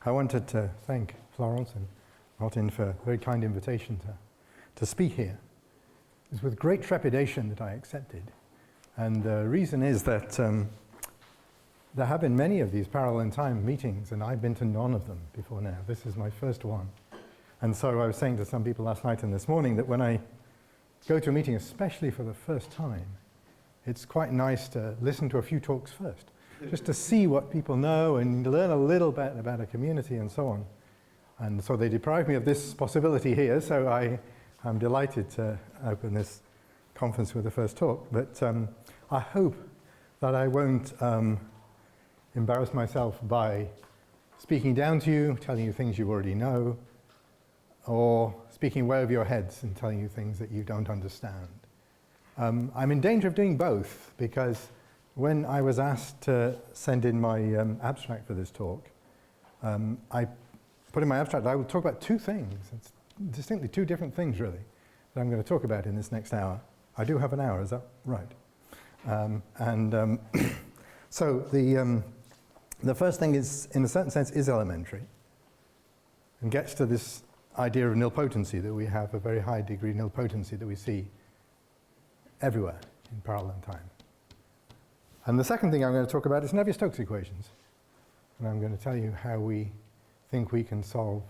I wanted to thank Florence and Wathen for a very kind invitation to speak here. It was with great trepidation that I accepted. And the reason is that there have been many of these Parallelin-time meetings, and I've been to none of them before now. This is my first one. And so I was saying to some people last night and this morning that when I go to a meeting, especially for the first time, it's quite nice to listen to a few talks first, just to see what people know and learn a little bit about a community and so on. And so they deprived me of this possibility here, so I'm delighted to open this conference with the first talk. But I hope that I won't embarrass myself by speaking down to you, telling you things you already know, or speaking way over your heads and telling you things that you don't understand. I'm in danger of doing both, because when I was asked to send in my abstract for this talk, I put in my abstract that I will talk about two things. It's distinctly two different things, really, that I'm going to talk about in this next hour. I do have an hour, is that right? So the first thing is, in a certain sense, is elementary and gets to this idea of nilpotency, that we have a very high degree nilpotency that we see everywhere in Parallelin-time. And the second thing I'm going to talk about is Navier-Stokes equations. And I'm going to tell you how we think we can solve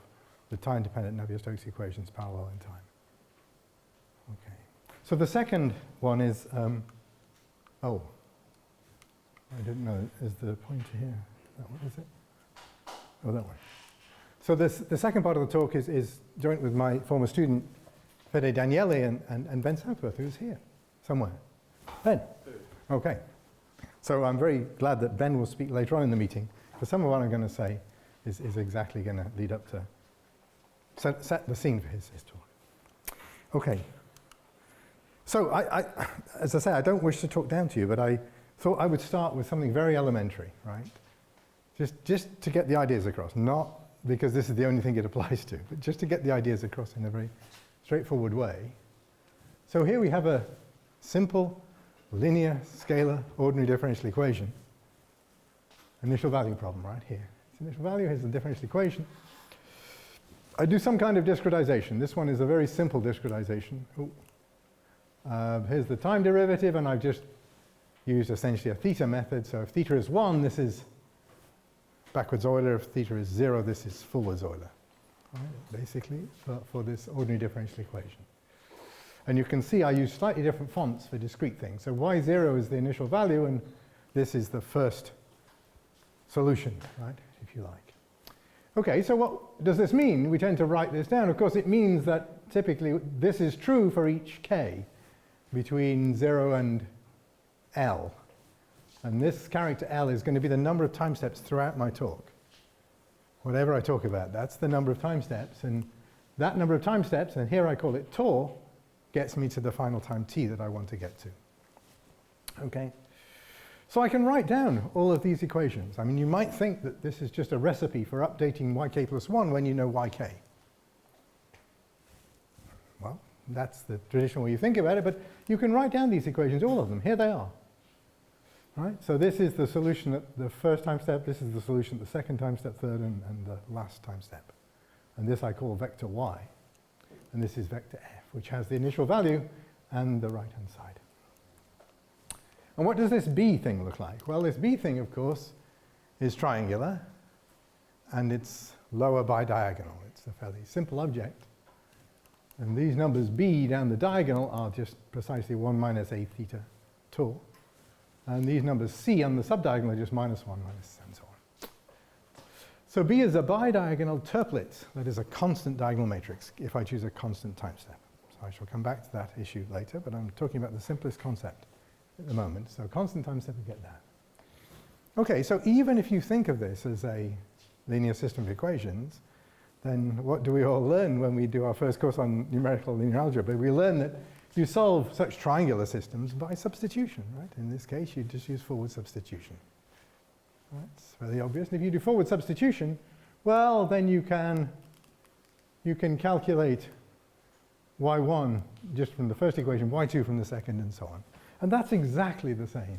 the time-dependent Navier-Stokes equations Parallelin-time. Okay. So the second one is, I didn't know, is the pointer here? That one, is it? Oh, that one. So the second part of the talk is joint with my former student, Danieli and Ben Southworth, who's here somewhere. Ben? Okay. So I'm very glad that Ben will speak later on in the meeting, because some of what I'm going to say is exactly going to lead up to set the scene for his talk. Okay. So as I say, I don't wish to talk down to you, but I thought I would start with something very elementary, right? Just to get the ideas across, not because this is the only thing it applies to, but just to get the ideas across in a very straightforward way. So here we have a simple, linear, scalar, ordinary differential equation. Initial value problem right here. Its initial value, here's the differential equation. I do some kind of discretization. This one is a very simple discretization. Here's the time derivative, and I've just used essentially a theta method. So if theta is 1, this is backwards Euler. If theta is 0, this is forwards Euler. Right, basically, for this ordinary differential equation. And you can see I use slightly different fonts for discrete things. So y0 is the initial value, and this is the first solution, right, if you like. Okay, so what does this mean? We tend to write this down. Of course, it means that typically this is true for each k between 0 and L. And this character L is going to be the number of time steps throughout my talk. Whatever I talk about, that's the number of time steps. And that number of time steps, and here I call it tau, gets me to the final time t that I want to get to. Okay? So I can write down all of these equations. I mean, you might think that this is just a recipe for updating yk plus 1 when you know yk. Well, that's the traditional way you think about it, but you can write down these equations, all of them. Here they are. Right? So this is the solution at the first time step, this is the solution at the second time step, third, and the last time step. And this I call vector y. And this is vector f, which has the initial value and the right-hand side. And what does this B thing look like? Well, this B thing, of course, is triangular, and it's lower bidiagonal. It's a fairly simple object. And these numbers B down the diagonal are just precisely 1 minus a theta tau. And these numbers C on the subdiagonal are just minus 1 minus, and so on. So B is a bidiagonal triplet, that is a constant diagonal matrix, if I choose a constant time step. So I shall come back to that issue later, but I'm talking about the simplest concept at the moment. So constant time step, we get that. Okay, so even if you think of this as a linear system of equations, then what do we all learn when we do our first course on numerical linear algebra? We learn that you solve such triangular systems by substitution, right? In this case, you just use forward substitution. Right? It's fairly obvious. And if you do forward substitution, well, then you can calculate y1 just from the first equation, y2 from the second, and so on. And that's exactly the same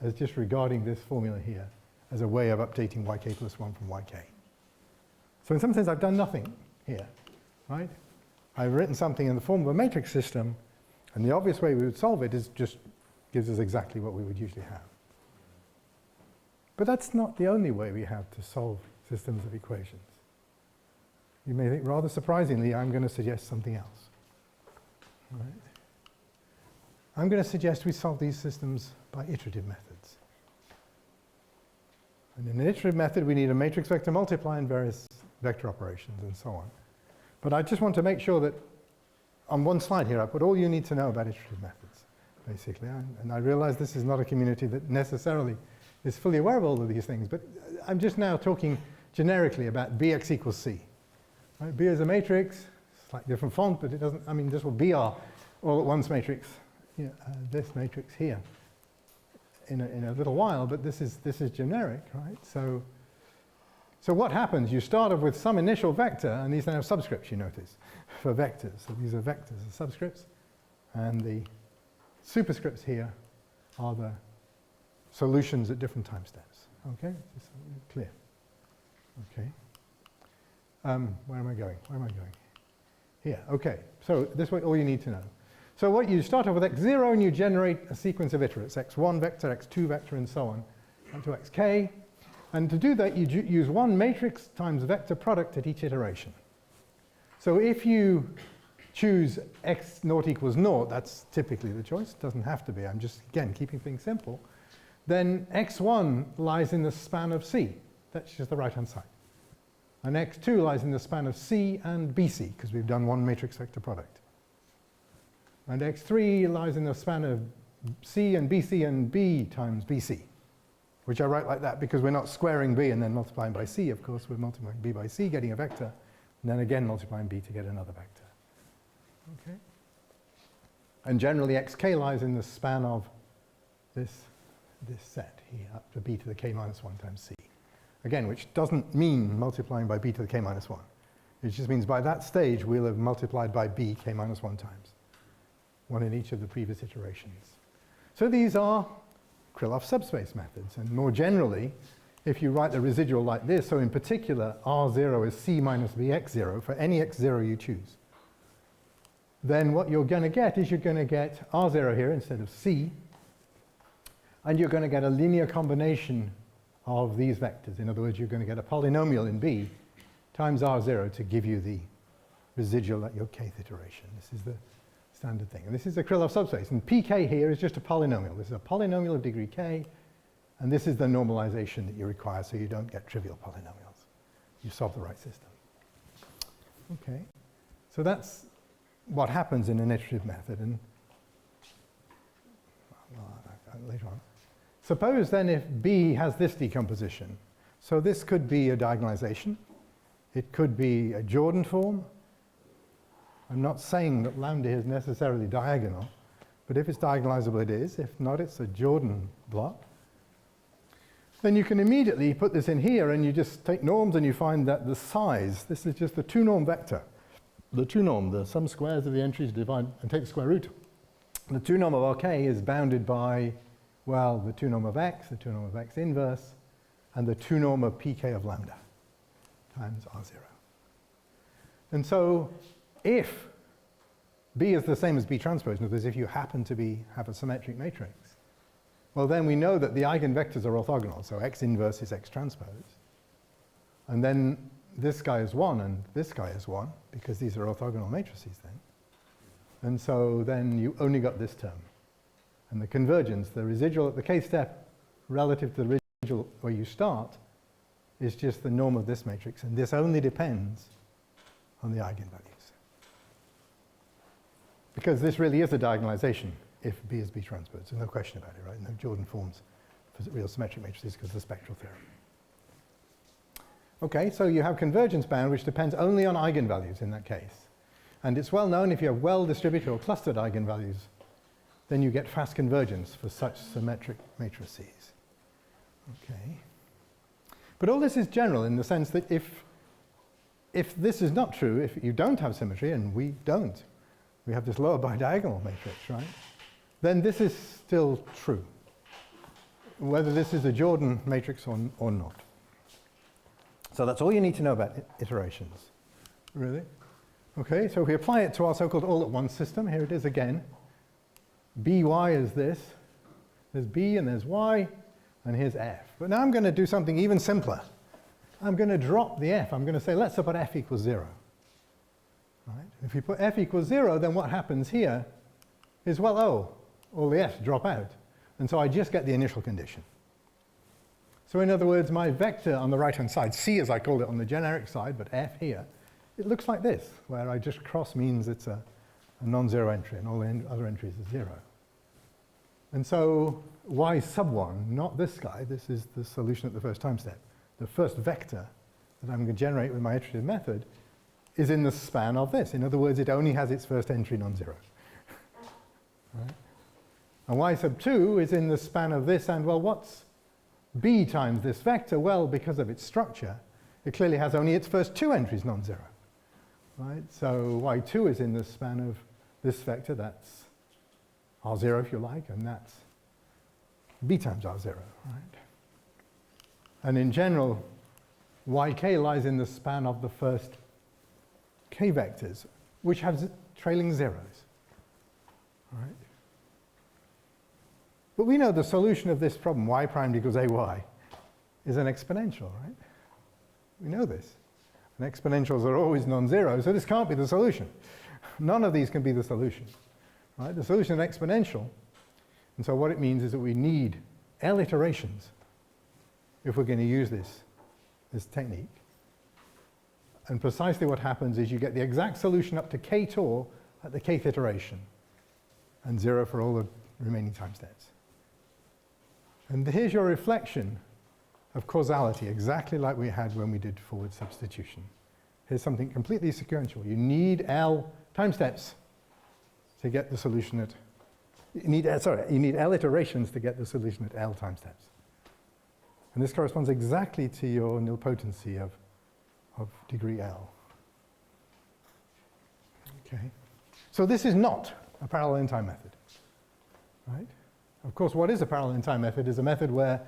as just regarding this formula here as a way of updating yk plus 1 from yk. So in some sense, I've done nothing here, right? I've written something in the form of a matrix system, and the obvious way we would solve it is just gives us exactly what we would usually have. But that's not the only way we have to solve systems of equations. You may think, rather surprisingly, I'm going to suggest something else. Right? I'm going to suggest we solve these systems by iterative methods. And in an iterative method, we need a matrix vector multiply and various vector operations and so on. But I just want to make sure that on one slide here, I put all you need to know about iterative methods, basically. And I realize this is not a community that necessarily is fully aware of all of these things, but I'm just now talking generically about Bx equals C. Right? B is a matrix, slightly different font, but it doesn't, I mean, this will be our all-at-once matrix, you know, this matrix here in a little while, but this is generic, right? So what happens? You start off with some initial vector, and these now have subscripts, you notice, for vectors. So these are vectors, the subscripts, and the superscripts here are the solutions at different time steps. Okay, is this clear? Okay. Where am I going? Where am I going? Here. Okay. So this way, all you need to know. So what you start off with x0, and you generate a sequence of iterates, x1 vector, x2 vector, and so on, up to xk. And to do that, you use one matrix times vector product at each iteration. So if you choose x naught equals naught, that's typically the choice. It doesn't have to be. I'm just, again, keeping things simple. Then x1 lies in the span of C. That's just the right-hand side. And x2 lies in the span of C and BC, because we've done one matrix vector product. And x3 lies in the span of C and BC and B times BC, which I write like that because we're not squaring B and then multiplying by C, of course. We're multiplying B by C, getting a vector, and then again multiplying B to get another vector. Okay? And generally, xk lies in the span of this set here, up to b to the k minus 1 times c. Again, which doesn't mean multiplying by b to the k minus 1. It just means by that stage, we'll have multiplied by b k minus 1 times, one in each of the previous iterations. So these are Krylov subspace methods. And more generally, if you write the residual like this, so in particular, R0 is C minus Vx0 for any x0 you choose, then what you're going to get is you're going to get R0 here instead of C, and you're going to get a linear combination of these vectors. In other words, you're going to get a polynomial in B times R0 to give you the residual at your kth iteration. This is the standard thing. And this is the Krylov subspace. And pk here is just a polynomial. This is a polynomial of degree k, and this is the normalization that you require so you don't get trivial polynomials. You solve the right system. Okay. So that's what happens in an iterative method. And later on. Suppose then if B has this decomposition. So this could be a diagonalization. It could be a Jordan form. I'm not saying that lambda is necessarily diagonal, but if it's diagonalizable, it is. If not, it's a Jordan block. Then you can immediately put this in here, and you just take norms, and you find that the size, this is just the two-norm vector. The two-norm, the sum squares of the entries divide and take the square root. The two-norm of Rk is bounded by, well, the two-norm of x, the two-norm of x inverse, and the two-norm of pk of lambda times R0. And so if B is the same as B transpose, in other words, if you happen to have a symmetric matrix, well, then we know that the eigenvectors are orthogonal. So x inverse is x transpose. And then this guy is 1 and this guy is 1, because these are orthogonal matrices then. And so then you only got this term. And the convergence, the residual at the k step relative to the residual where you start, is just the norm of this matrix. And this only depends on the eigenvalues. Because this really is a diagonalization if B is B transpose. There's no question about it, right? No Jordan forms for real symmetric matrices because of the spectral theorem. Okay, so you have convergence bound, which depends only on eigenvalues in that case. And it's well known if you have well-distributed or clustered eigenvalues, then you get fast convergence for such symmetric matrices. Okay. But all this is general in the sense that if this is not true, if you don't have symmetry, and we don't, we have this lower bidiagonal matrix, right? Then this is still true, whether this is a Jordan matrix or not. So that's all you need to know about iterations, really. Okay, so if we apply it to our so-called all-at-once system, here it is again. By is this. There's b and there's y, and here's f. But now I'm going to do something even simpler. I'm going to drop the f. I'm going to say, let's put f equals 0. Right? If you put f equals 0, then what happens here is, well, oh, all the f's drop out. And so I just get the initial condition. So in other words, my vector on the right-hand side, c as I called it on the generic side, but f here, it looks like this, where I just cross means it's a non-zero entry, and all the other entries are 0. And so y sub 1, not this guy, this is the solution at the first time step. The first vector that I'm going to generate with my iterative method is in the span of this. In other words, it only has its first entry non-zero. Right? And y sub 2 is in the span of this, and well, what's b times this vector? Well, because of its structure, it clearly has only its first 2 entries non-zero. Right? So y2 is in the span of this vector, that's r0 if you like, and that's b times r0. Right? And in general, yk lies in the span of the first k vectors, which have trailing zeros. Right? But we know the solution of this problem, y prime equals ay, is an exponential, right? We know this. And exponentials are always non-zero, so this can't be the solution. None of these can be the solution. Right? The solution is exponential, and so what it means is that we need L iterations if we're going to use this technique. And precisely what happens is you get the exact solution up to k tau at the kth iteration, and 0 for all the remaining time steps. And here's your reflection of causality, exactly like we had when we did forward substitution. Here's something completely sequential. You need L time steps to get the solution at, you need L iterations to get the solution at L time steps. And this corresponds exactly to your nilpotency of degree L. Okay. So this is not a Parallelin-time method, right? Of course, what is a Parallelin-time method is a method where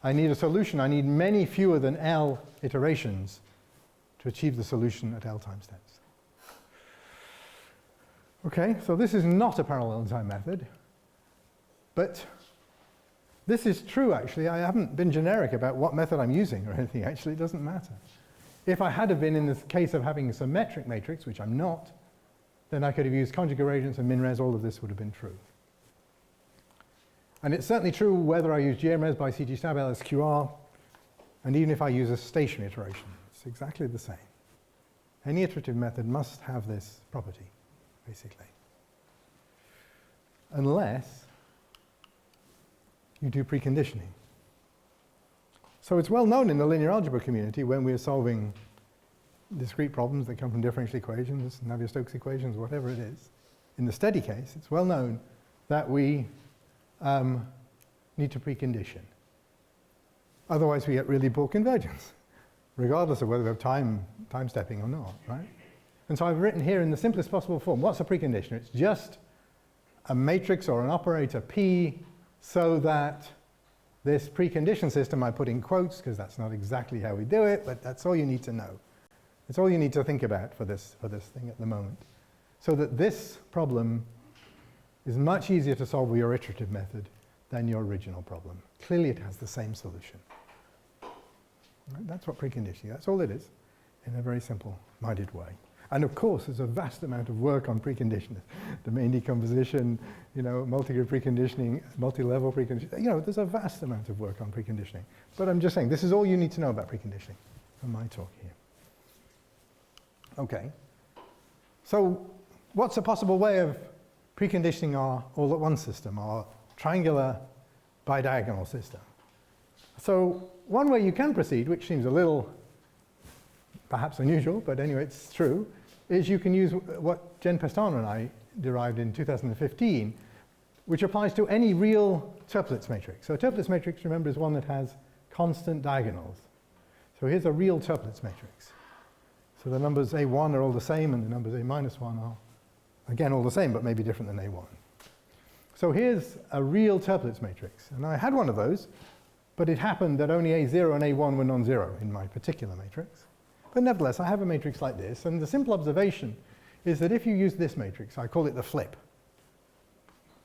I need a solution. I need many fewer than L iterations to achieve the solution at L time steps. Okay, so this is not a Parallelin-time method, but this is true, actually. I haven't been generic about what method I'm using or anything. Actually, it doesn't matter. If I had been in this case of having a symmetric matrix, which I'm not, then I could have used conjugate gradients and min-res. All of this would have been true. And it's certainly true whether I use GMRes by CG stab LSQR, and even if I use a stationary iteration, it's exactly the same. Any iterative method must have this property, basically. Unless you do preconditioning. So it's well known in the linear algebra community when we're solving discrete problems that come from differential equations, Navier-Stokes equations, whatever it is. In the steady case, it's well known that we need to precondition. Otherwise, we get really poor convergence, regardless of whether we have time stepping or not, right? And so I've written here in the simplest possible form, what's a preconditioner? It's just a matrix or an operator P so that this precondition system, I put in quotes because that's not exactly how we do it, but that's all you need to know. It's all you need to think about for this thing at the moment. So that this problem is much easier to solve with your iterative method than your original problem. Clearly it has the same solution. Right? That's what preconditioning, that's all it is, in a very simple-minded way. And of course, there's a vast amount of work on preconditioning. Domain decomposition, multi-grid preconditioning, multi-level preconditioning. There's a vast amount of work on preconditioning. But I'm just saying, this is all you need to know about preconditioning from my talk here. Okay. So what's a possible way of preconditioning our all-at-once system, our triangular bidiagonal system? So one way you can proceed, which seems a little perhaps unusual, but anyway, it's true, is you can use what Jen Pestano and I derived in 2015, which applies to any real Toeplitz matrix. So a Toeplitz matrix, remember, is one that has constant diagonals. So here's a real Toeplitz matrix. So the numbers A1 are all the same, and the numbers A minus 1 are, again, all the same, but maybe different than A1. So here's a real Toeplitz matrix. And I had one of those but it happened that only A0 and A1 were non-zero in my particular matrix. But nevertheless, I have a matrix like this, and the simple observation is that if you use this matrix, I call it the flip,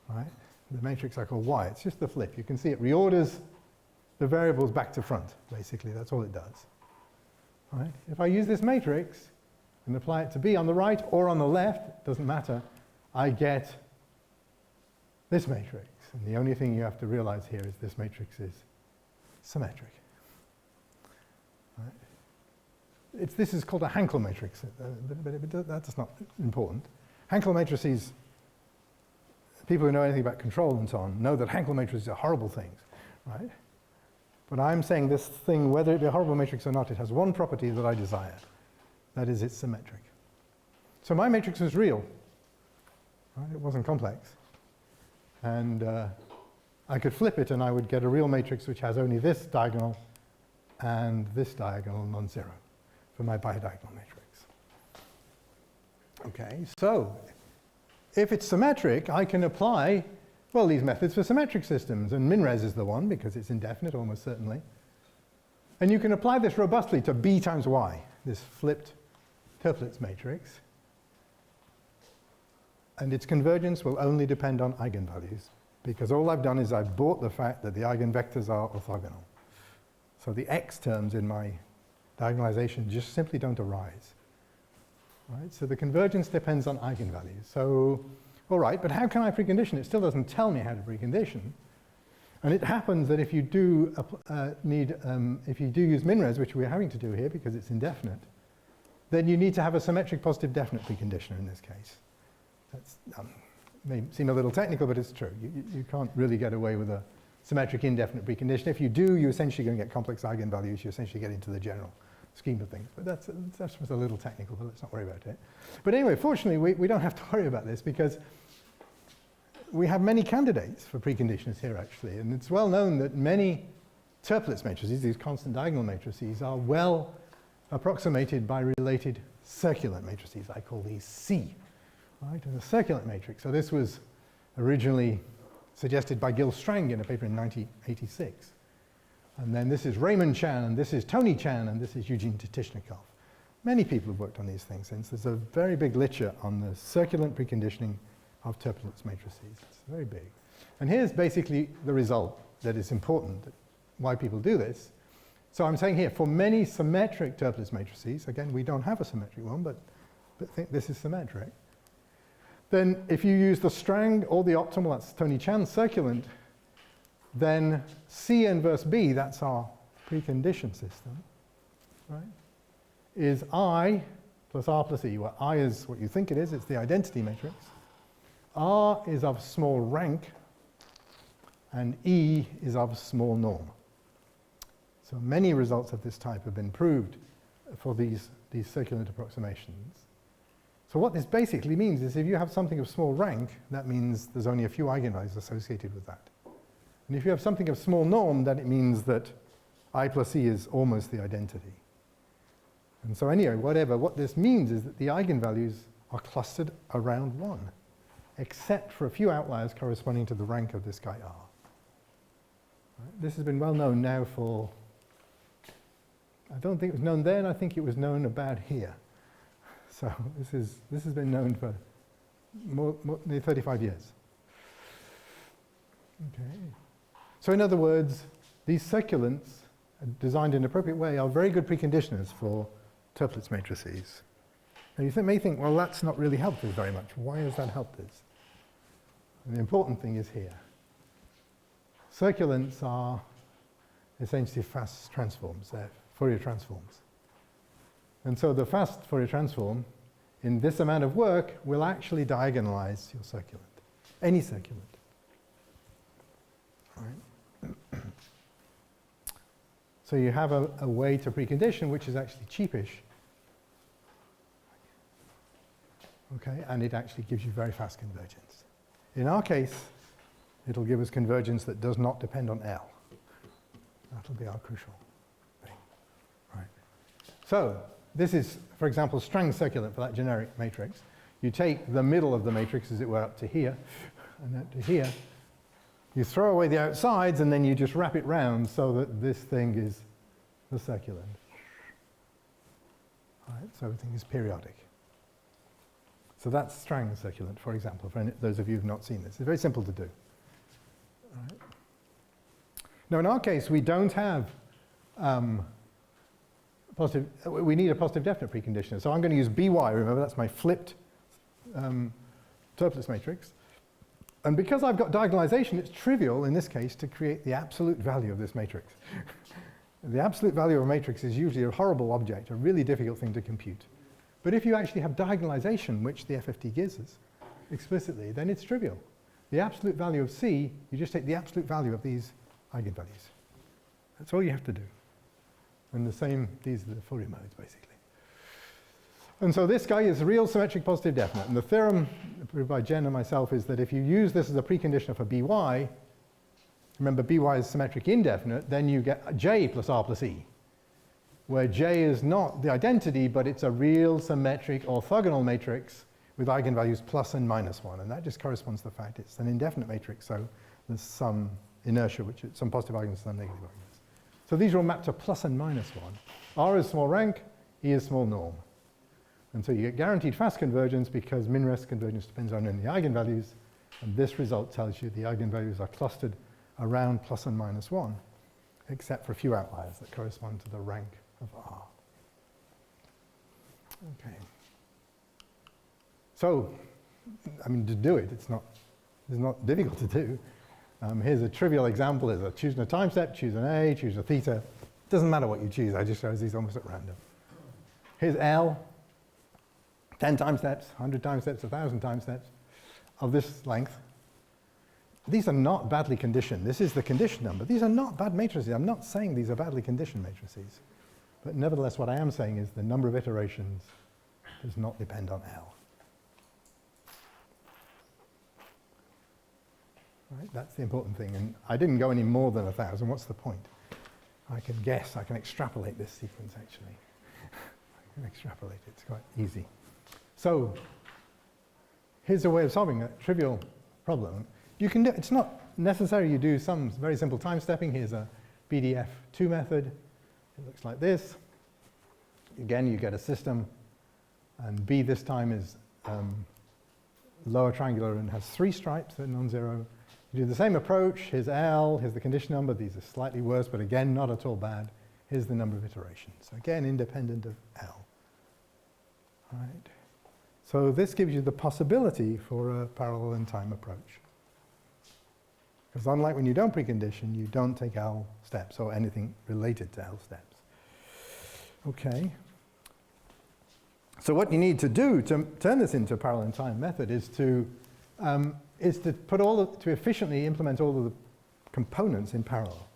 right? The matrix I call Y, it's just the flip. You can see it reorders the variables back to front, basically. That's all it does. Right? If I use this matrix and apply it to B on the right or on the left, it doesn't matter, I get this matrix. And the only thing you have to realize here is this matrix is symmetric. Right? This is called a Hankel matrix, but that's not important. Hankel matrices, people who know anything about control and so on, know that Hankel matrices are horrible things, right? But I'm saying this thing, whether it be a horrible matrix or not, it has one property that I desire. That is, it's symmetric. So my matrix was real. Right? It wasn't complex. And I could flip it and I would get a real matrix which has only this diagonal and this diagonal non-zero for my bidiagonal matrix. Okay, so if it's symmetric, I can apply, well, these methods for symmetric systems, and minres is the one because it's indefinite almost certainly. And you can apply this robustly to B times Y, this flipped Toeplitz matrix. And its convergence will only depend on eigenvalues, because all I've done is I've bought the fact that the eigenvectors are orthogonal. So the x terms in my diagonalization just simply don't arise. Right? So the convergence depends on eigenvalues. So, all right, but how can I precondition? It still doesn't tell me how to precondition. And it happens that if you do if you do use minres, which we're having to do here because it's indefinite, then you need to have a symmetric positive definite preconditioner in this case. That's may seem a little technical, but it's true. You can't really get away with a symmetric indefinite precondition. If you do, you're essentially going to get complex eigenvalues. You essentially get into the general scheme of things. But that's just a little technical, but let's not worry about it. But anyway, fortunately, we don't have to worry about this because we have many candidates for preconditioners here, actually. And it's well known that many Toeplitz matrices, these constant diagonal matrices, are well approximated by related circulant matrices. I call these C, right? And a circulant matrix. So this was originally suggested by Gil Strang in a paper in 1986. And then this is Raymond Chan, and this is Tony Chan, and this is Eugene Tishnikov. Many people have worked on these things since. There's a very big literature on the circulant preconditioning of Toeplitz matrices. It's very big. And here's basically the result that is important, why people do this. So I'm saying here, for many symmetric Toeplitz matrices, again, we don't have a symmetric one, but think this is symmetric. Then if you use the Strang or the optimal, that's Tony Chan's circulant, then C inverse B, that's our precondition system, right, is I plus R plus E, where I is what you think it is, it's the identity matrix. R is of small rank, and E is of small norm. So many results of this type have been proved for these circulant approximations. So what this basically means is if you have something of small rank, that means there's only a few eigenvalues associated with that. And if you have something of small norm, then it means that I plus E is almost the identity. And so anyway, what this means is that the eigenvalues are clustered around 1, except for a few outliers corresponding to the rank of this guy R. Right? This has been well known now for, I don't think it was known then, I think it was known about here. So this has been known for nearly 35 years. Okay. So in other words, these circulants, designed in an appropriate way, are very good preconditioners for Toeplitz matrices. And you may think, well, that's not really helped us very much. Why has that helped us? And the important thing is here. Circulants are essentially fast transforms. They're Fourier transforms. And so the fast Fourier transform, in this amount of work, will actually diagonalize your circulant, any circulant. Right? So you have a way to precondition which is actually cheapish. Okay, and it actually gives you very fast convergence. In our case, it'll give us convergence that does not depend on L. That'll be our crucial thing. Right. So this is, for example, Strang's circulant for that generic matrix. You take the middle of the matrix, as it were, up to here, and up to here, You throw away the outsides and then you just wrap it round so that this thing is the circular end. All right, so everything is periodic. So that's Strang's circulant, for example, for those of you who have not seen this. It's very simple to do. All right. Now, in our case, we don't have we need a positive definite preconditioner. So I'm going to use By, remember, that's my flipped Toeplitz matrix. And because I've got diagonalization, it's trivial in this case to create the absolute value of this matrix. The absolute value of a matrix is usually a horrible object, a really difficult thing to compute. But if you actually have diagonalization, which the FFT gives us explicitly, then it's trivial. The absolute value of C, you just take the absolute value of these eigenvalues. That's all you have to do. And the same, these are the Fourier modes, basically. And so this guy is real symmetric positive definite. And the theorem proved by Jen and myself is that if you use this as a preconditioner for By, remember By is symmetric indefinite, then you get J plus R plus E, where J is not the identity, but it's a real symmetric orthogonal matrix with eigenvalues plus and minus 1. And that just corresponds to the fact it's an indefinite matrix, so there's some inertia, which is some positive arguments, some negative arguments. So these are all mapped to plus and minus 1. R is small rank, E is small norm. And so you get guaranteed fast convergence because min-rest convergence depends on the eigenvalues. And this result tells you the eigenvalues are clustered around plus and minus 1, except for a few outliers that correspond to the rank of R. Okay. So, I mean, to do it, it's not difficult to do. Here's a trivial example. Is choosing a time step, choose an A, choose a theta. It doesn't matter what you choose. I just chose these almost at random. Here's L, 10 time steps, 100 time steps, 1,000 time steps of this length. These are not badly conditioned. This is the condition number. These are not bad matrices. I'm not saying these are badly conditioned matrices. But nevertheless, what I am saying is the number of iterations does not depend on L. Right? That's the important thing. And I didn't go any more than 1,000. What's the point? I can guess. I can extrapolate this sequence, actually. I can extrapolate it. It's quite easy. So here's a way of solving a trivial problem. You can do, it's not necessary you do some very simple time stepping. Here's a Bdf2 method. It looks like this. Again, you get a system. And B this time is lower triangular and has 3 stripes that are non-zero. You do the same approach. Here's L. Here's the condition number. These are slightly worse, but again, not at all bad. Here's the number of iterations. Again, independent of L. All right. So this gives you the possibility for a Parallelin-time approach. Because unlike when you don't precondition, you don't take L steps or anything related to L steps. Okay. So what you need to do to turn this into a Parallelin-time method is to efficiently implement all of the components in parallel.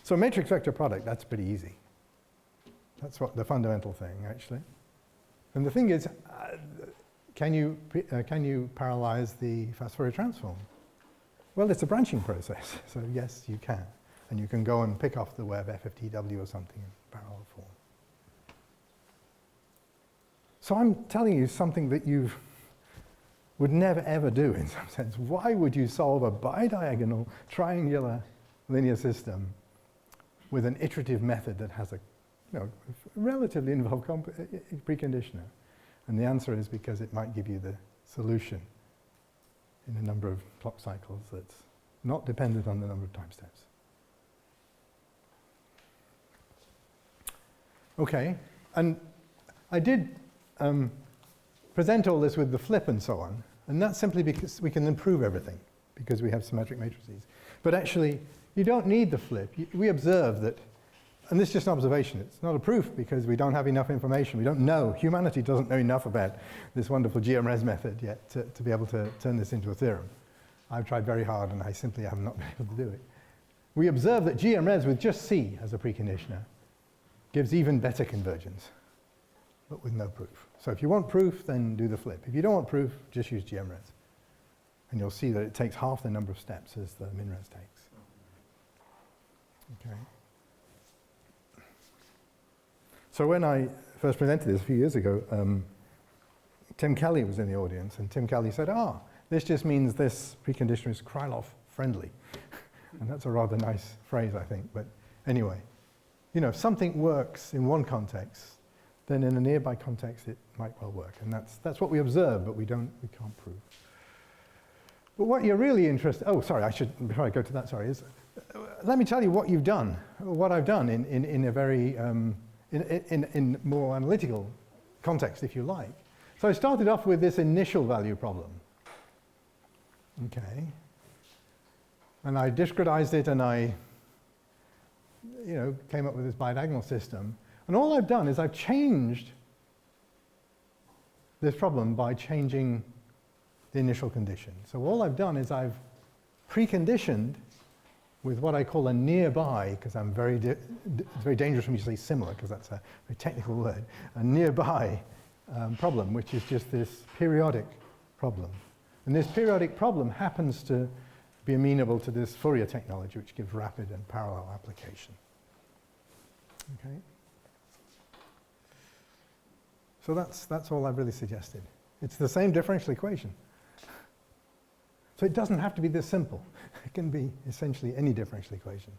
So matrix vector product, that's pretty easy. That's what the fundamental thing, actually. And the thing is, can you parallelize the fast Fourier transform? Well, it's a branching process, so yes, you can. And you can go and pick off the web FFTW or something in parallel form. So I'm telling you something that you would never ever do in some sense. Why would you solve a bidiagonal triangular linear system with an iterative method that has a relatively involved preconditioner? And the answer is because it might give you the solution in a number of clock cycles that's not dependent on the number of time steps. Okay, and I did present all this with the flip and so on, and that's simply because we can improve everything, because we have symmetric matrices. But actually, you don't need the flip. We observe that, and this is just an observation, it's not a proof because we don't have enough information. We don't know, humanity doesn't know enough about this wonderful GMRes method yet to be able to turn this into a theorem. I've tried very hard and I simply have not been able to do it. We observe that GMRes with just C as a preconditioner gives even better convergence, but with no proof. So if you want proof, then do the flip. If you don't want proof, just use GMRes. And you'll see that it takes half the number of steps as the min-res takes. Okay. So when I first presented this a few years ago, Tim Kelly was in the audience, and Tim Kelly said, this just means this preconditioner is Krylov friendly. And that's a rather nice phrase, I think. But anyway, you know, if something works in one context, then in a nearby context it might well work. And that's what we observe, but we can't prove. But what you're really interested, oh, sorry, before I go to that, sorry, let me tell you what you've done, what I've done in a very, in more analytical context, if you like. So I started off with this initial value problem. Okay. And I discretized it and I, you know, came up with this bidiagonal system. And all I've done is I've changed this problem by changing the initial condition. So all I've done is I've preconditioned with what I call a nearby, because it's very dangerous when you say similar, because that's a very technical word, a nearby problem, which is just this periodic problem. And this periodic problem happens to be amenable to this Fourier technology, which gives rapid and parallel application. Okay. So that's all I've really suggested. It's the same differential equation. So it doesn't have to be this simple. It can be essentially any differential equation.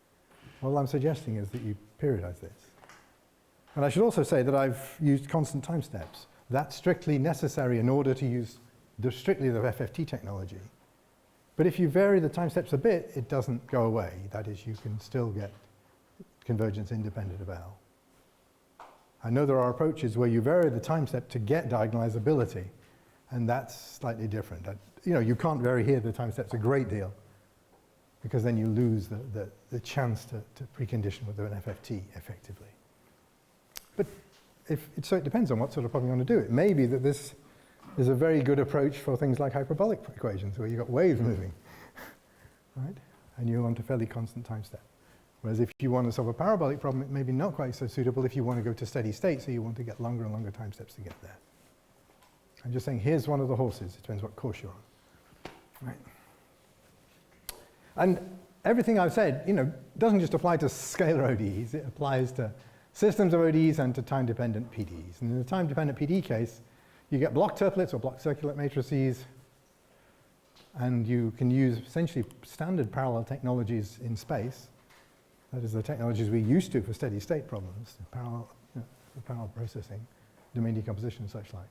All I'm suggesting is that you periodize this. And I should also say that I've used constant time steps. That's strictly necessary in order to use strictly the FFT technology. But if you vary the time steps a bit, it doesn't go away. That is, you can still get convergence independent of L. I know there are approaches where you vary the time step to get diagonalizability, and that's slightly different. You know, you can't vary here the time steps a great deal, because then you lose the chance to precondition with an FFT effectively. But so it depends on what sort of problem you want to do. It may be that this is a very good approach for things like hyperbolic equations, where you've got waves moving, right? And you want a fairly constant time step. Whereas if you want to solve a parabolic problem, it may be not quite so suitable if you want to go to steady state, so you want to get longer and longer time steps to get there. I'm just saying, here's one of the horses. It depends what course you're on. Right? And everything I've said, you know, doesn't just apply to scalar ODEs. It applies to systems of ODEs and to time-dependent PDEs. And in the time-dependent PDE case, you get block turtlets or block circular matrices, and you can use essentially standard parallel technologies in space. That is the technologies we used to for steady state problems, parallel processing, domain decomposition and such like.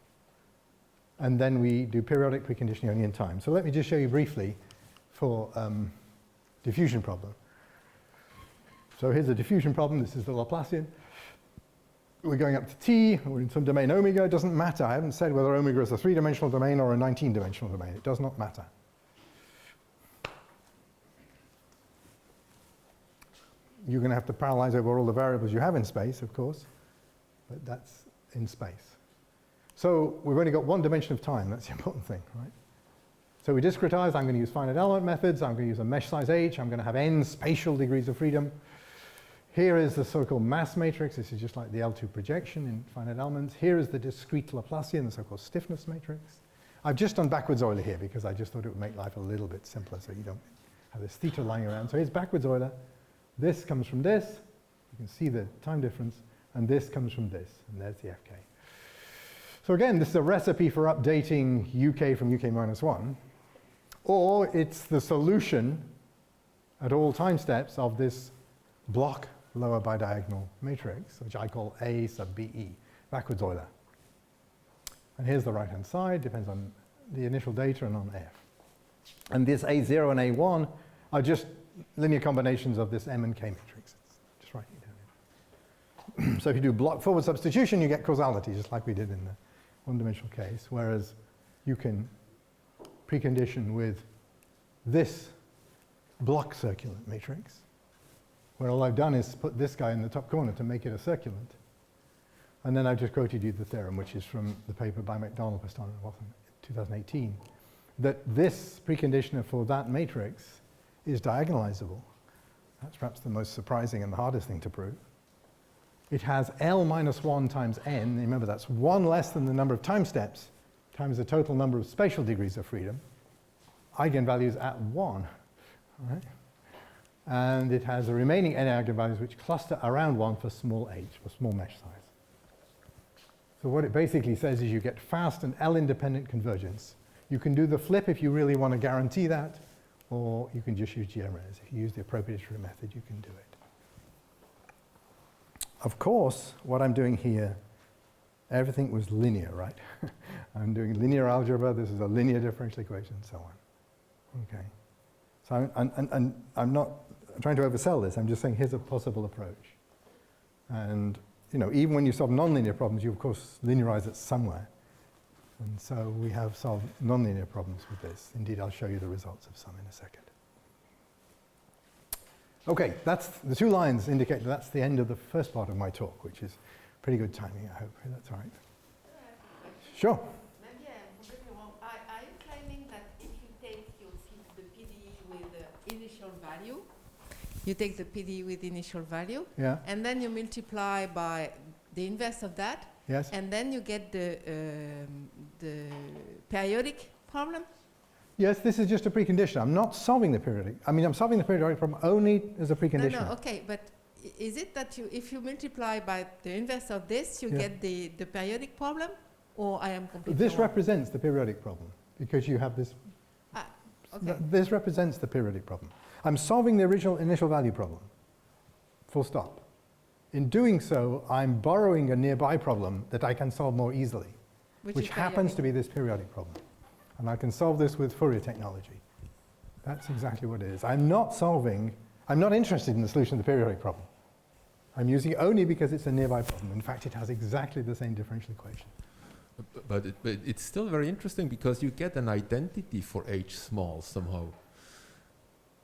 And then we do periodic preconditioning only in time. So let me just show you briefly for diffusion problem. So here's a diffusion problem. This is the Laplacian. We're going up to t, we're in some domain omega. It doesn't matter. I haven't said whether omega is a 3-dimensional domain or a 19-dimensional domain. It does not matter. You're going to have to parallelize over all the variables you have in space, of course, but that's in space. So we've only got one dimension of time. That's the important thing, right? So we discretize. I'm going to use finite element methods. I'm going to use a mesh size h. I'm going to have n spatial degrees of freedom. Here is the so-called mass matrix. This is just like the L2 projection in finite elements. Here is the discrete Laplacian, the so-called stiffness matrix. I've just done backwards Euler here because I just thought it would make life a little bit simpler so you don't have this theta lying around. So here's backwards Euler. This comes from this. You can see the time difference. And this comes from this. And there's the FK. So again, this is a recipe for updating UK from UK minus 1. Or it's the solution at all time steps of this block lower bidiagonal matrix, which I call A sub BE, backwards Euler. And here's the right-hand side, depends on the initial data and on F. And this A0 and A1 are just linear combinations of this M and K matrix. Just writing it down. So if you do block forward substitution, you get causality, just like we did in the one-dimensional case, whereas you can precondition with this block circulant matrix, where all I've done is put this guy in the top corner to make it a circulant. And then I've just quoted you the theorem, which is from the paper by McDonald, Pastone, and Wathen, 2018, that this preconditioner for that matrix is diagonalizable. That's perhaps the most surprising and the hardest thing to prove. It has L minus 1 times n. Remember, that's 1 less than the number of time steps times the total number of spatial degrees of freedom. Eigenvalues at 1. Right? And it has the remaining n eigenvalues which cluster around 1 for small h, for small mesh size. So what it basically says is you get fast and L-independent convergence. You can do the flip if you really want to guarantee that, or you can just use GMRes. If you use the appropriate iterative method, you can do it. Of course, what I'm doing here, everything was linear, right? I'm doing linear algebra, this is a linear differential equation, and so on. Okay. So I'm not trying to oversell this, I'm just saying here's a possible approach. And you know, even when you solve nonlinear problems, you of course linearize it somewhere. And so we have solved nonlinear problems with this. Indeed, I'll show you the results of some in a second. Okay, that's the 2 lines indicate that that's the end of the first part of my talk, which is pretty good timing, I hope. That's all right. Sure. Maybe I'm completely wrong. Are you claiming that if you take the PDE with the initial value, you take the PDE with initial value, Yeah. and then you multiply by the inverse of that, Yes. and then you get the periodic problem? Yes, this is just a precondition. I'm not solving the periodic. I mean, I'm solving the periodic problem only as a precondition. No, okay, but is it that if you multiply by the inverse of this, you get the periodic problem, or I am completely This wrong? represents the periodic problem because you have this. Okay. This represents the periodic problem. I'm solving the original initial value problem. Full stop. In doing so, I'm borrowing a nearby problem that I can solve more easily, which happens to be this periodic problem. And I can solve this with Fourier technology. That's exactly what it is. I'm not interested in the solution of the periodic problem. I'm using it only because it's a nearby problem. In fact, it has exactly the same differential equation. But it's still very interesting because you get an identity for h small somehow.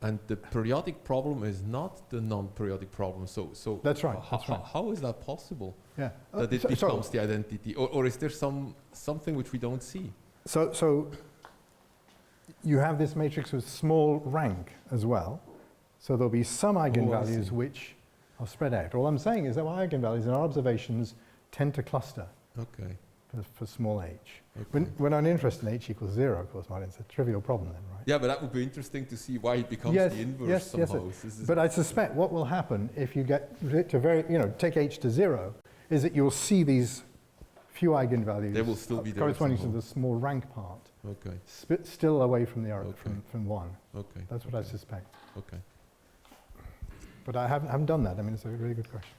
And the periodic problem is not the non-periodic problem. So that's right. How is that possible? Yeah. That it becomes the identity, or is there something which we don't see? So you have this matrix with small rank as well. So there'll be some eigenvalues which are spread out. All I'm saying is that our eigenvalues in our observations tend to cluster. Okay. For small h. Okay. We're not interested in h equals 0, of course, Martin. It's a trivial problem then, right? Yeah, but that would be interesting to see why it becomes the inverse somehow. Yes. But I suspect what will happen if you get to take h to 0 is that you'll see these few eigenvalues they will still be there corresponding to somehow. the small rank part. Okay. Still away from the from 1. Okay. That's what I suspect. Okay. But I haven't done that. I mean, it's a really good question.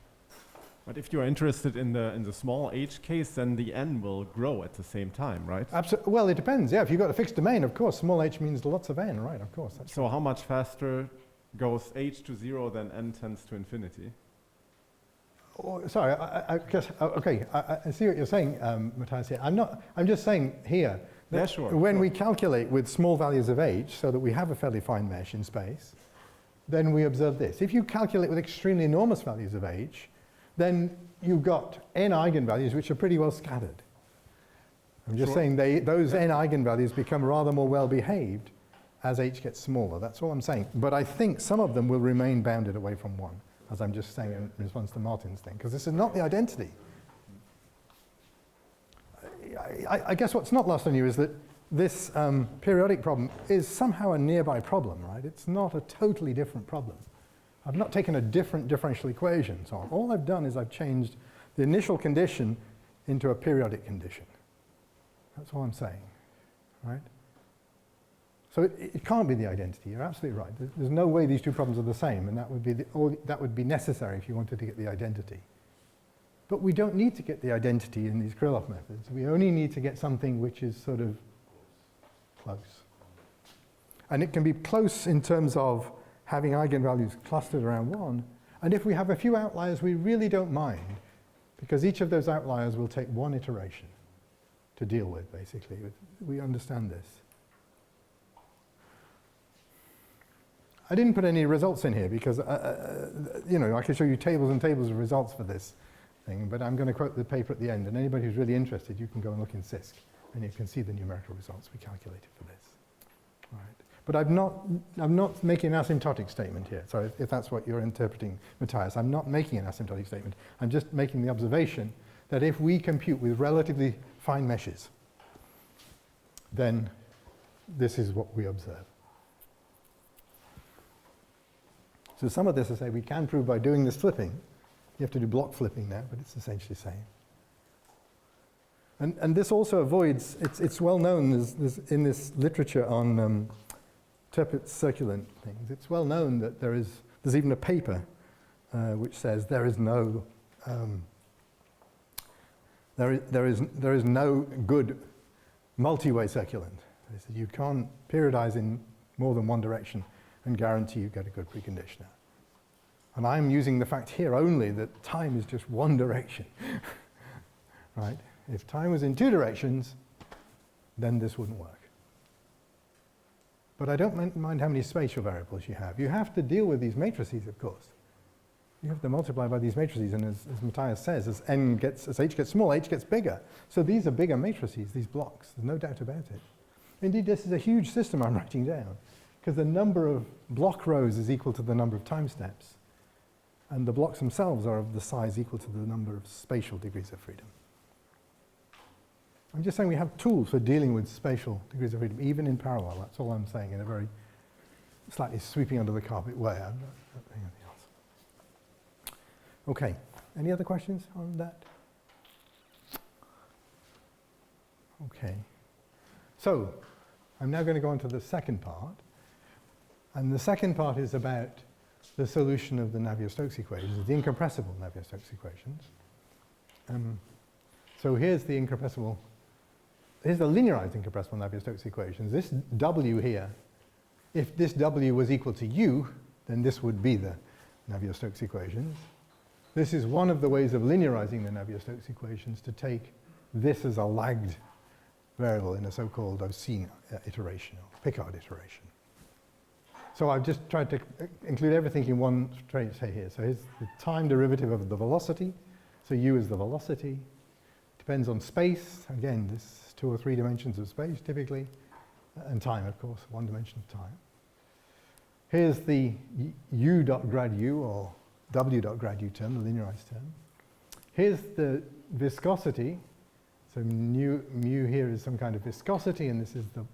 But if you're interested in the small h case, then the n will grow at the same time, right? Absolutely. Well, it depends. Yeah, if you've got a fixed domain, of course, small h means lots of n, right? Of course. So how much faster goes h to 0 than n tends to infinity? Oh, sorry, I guess, okay, I see what you're saying, Matthias here. I'm just saying here that when we calculate with small values of h, so that we have a fairly fine mesh in space, then we observe this. If you calculate with extremely enormous values of h, then you've got n eigenvalues which are pretty well scattered. I'm just saying those n eigenvalues become rather more well behaved as h gets smaller. That's all I'm saying. But I think some of them will remain bounded away from 1, as I'm just saying in response to Martin's thing, because this is not the identity. I guess what's not lost on you is that this periodic problem is somehow a nearby problem, right? It's not a totally different problem. I've not taken a different differential equation. So all I've done is I've changed the initial condition into a periodic condition. That's all I'm saying, right? So it can't be the identity. You're absolutely right. There's no way these two problems are the same, and that would be necessary if you wanted to get the identity. But we don't need to get the identity in these Krylov methods. We only need to get something which is sort of close. And it can be close in terms of having eigenvalues clustered around 1. And if we have a few outliers, we really don't mind, because each of those outliers will take one iteration to deal with, basically. We understand this. I didn't put any results in here because, I could show you tables and tables of results for this thing, but I'm going to quote the paper at the end, and anybody who's really interested, you can go and look in CISC, and you can see the numerical results we calculated for this. All right. But I'm not making an asymptotic statement here. So if that's what you're interpreting, Matthias, I'm not making an asymptotic statement. I'm just making the observation that if we compute with relatively fine meshes, then this is what we observe. So some of this I say we can prove by doing this flipping. You have to do block flipping now, but it's essentially the same. And this also avoids, it's well known in this literature on interprets circulant things. It's well known that there's even a paper which says there is no good multi-way circulant. They said you can't periodize in more than one direction and guarantee you get a good preconditioner. And I'm using the fact here only that time is just one direction, right? If time was in two directions, then this wouldn't work. But I don't mind how many spatial variables you have. You have to deal with these matrices, of course. You have to multiply by these matrices, and as Matthias says, as h gets small, h gets bigger. So these are bigger matrices, these blocks. There's no doubt about it. Indeed, this is a huge system I'm writing down, because the number of block rows is equal to the number of time steps, and the blocks themselves are of the size equal to the number of spatial degrees of freedom. I'm just saying we have tools for dealing with spatial degrees of freedom, even in parallel. That's all I'm saying in a very slightly sweeping under the carpet way. I'm not saying anything else. Okay, any other questions on that? Okay, so I'm now going to go on to the second part. And the second part is about the solution of the Navier-Stokes equations, the incompressible Navier-Stokes equations. So here's the incompressible, here's the linearized incompressible Navier-Stokes equations. This W here, if this W was equal to U, then this would be the Navier-Stokes equations. This is one of the ways of linearizing the Navier-Stokes equations, to take this as a lagged variable in a so-called Oseen iteration, or Picard iteration. So I've just tried to include everything in one trait here. So here's the time derivative of the velocity. So U is the velocity. Depends on space. Again, this 2 or 3 dimensions of space typically. And time, of course, 1 dimension of time. Here's the U dot grad U, or W dot grad U term, the linearized term. Here's the viscosity. So mu here is some kind of viscosity, and this is the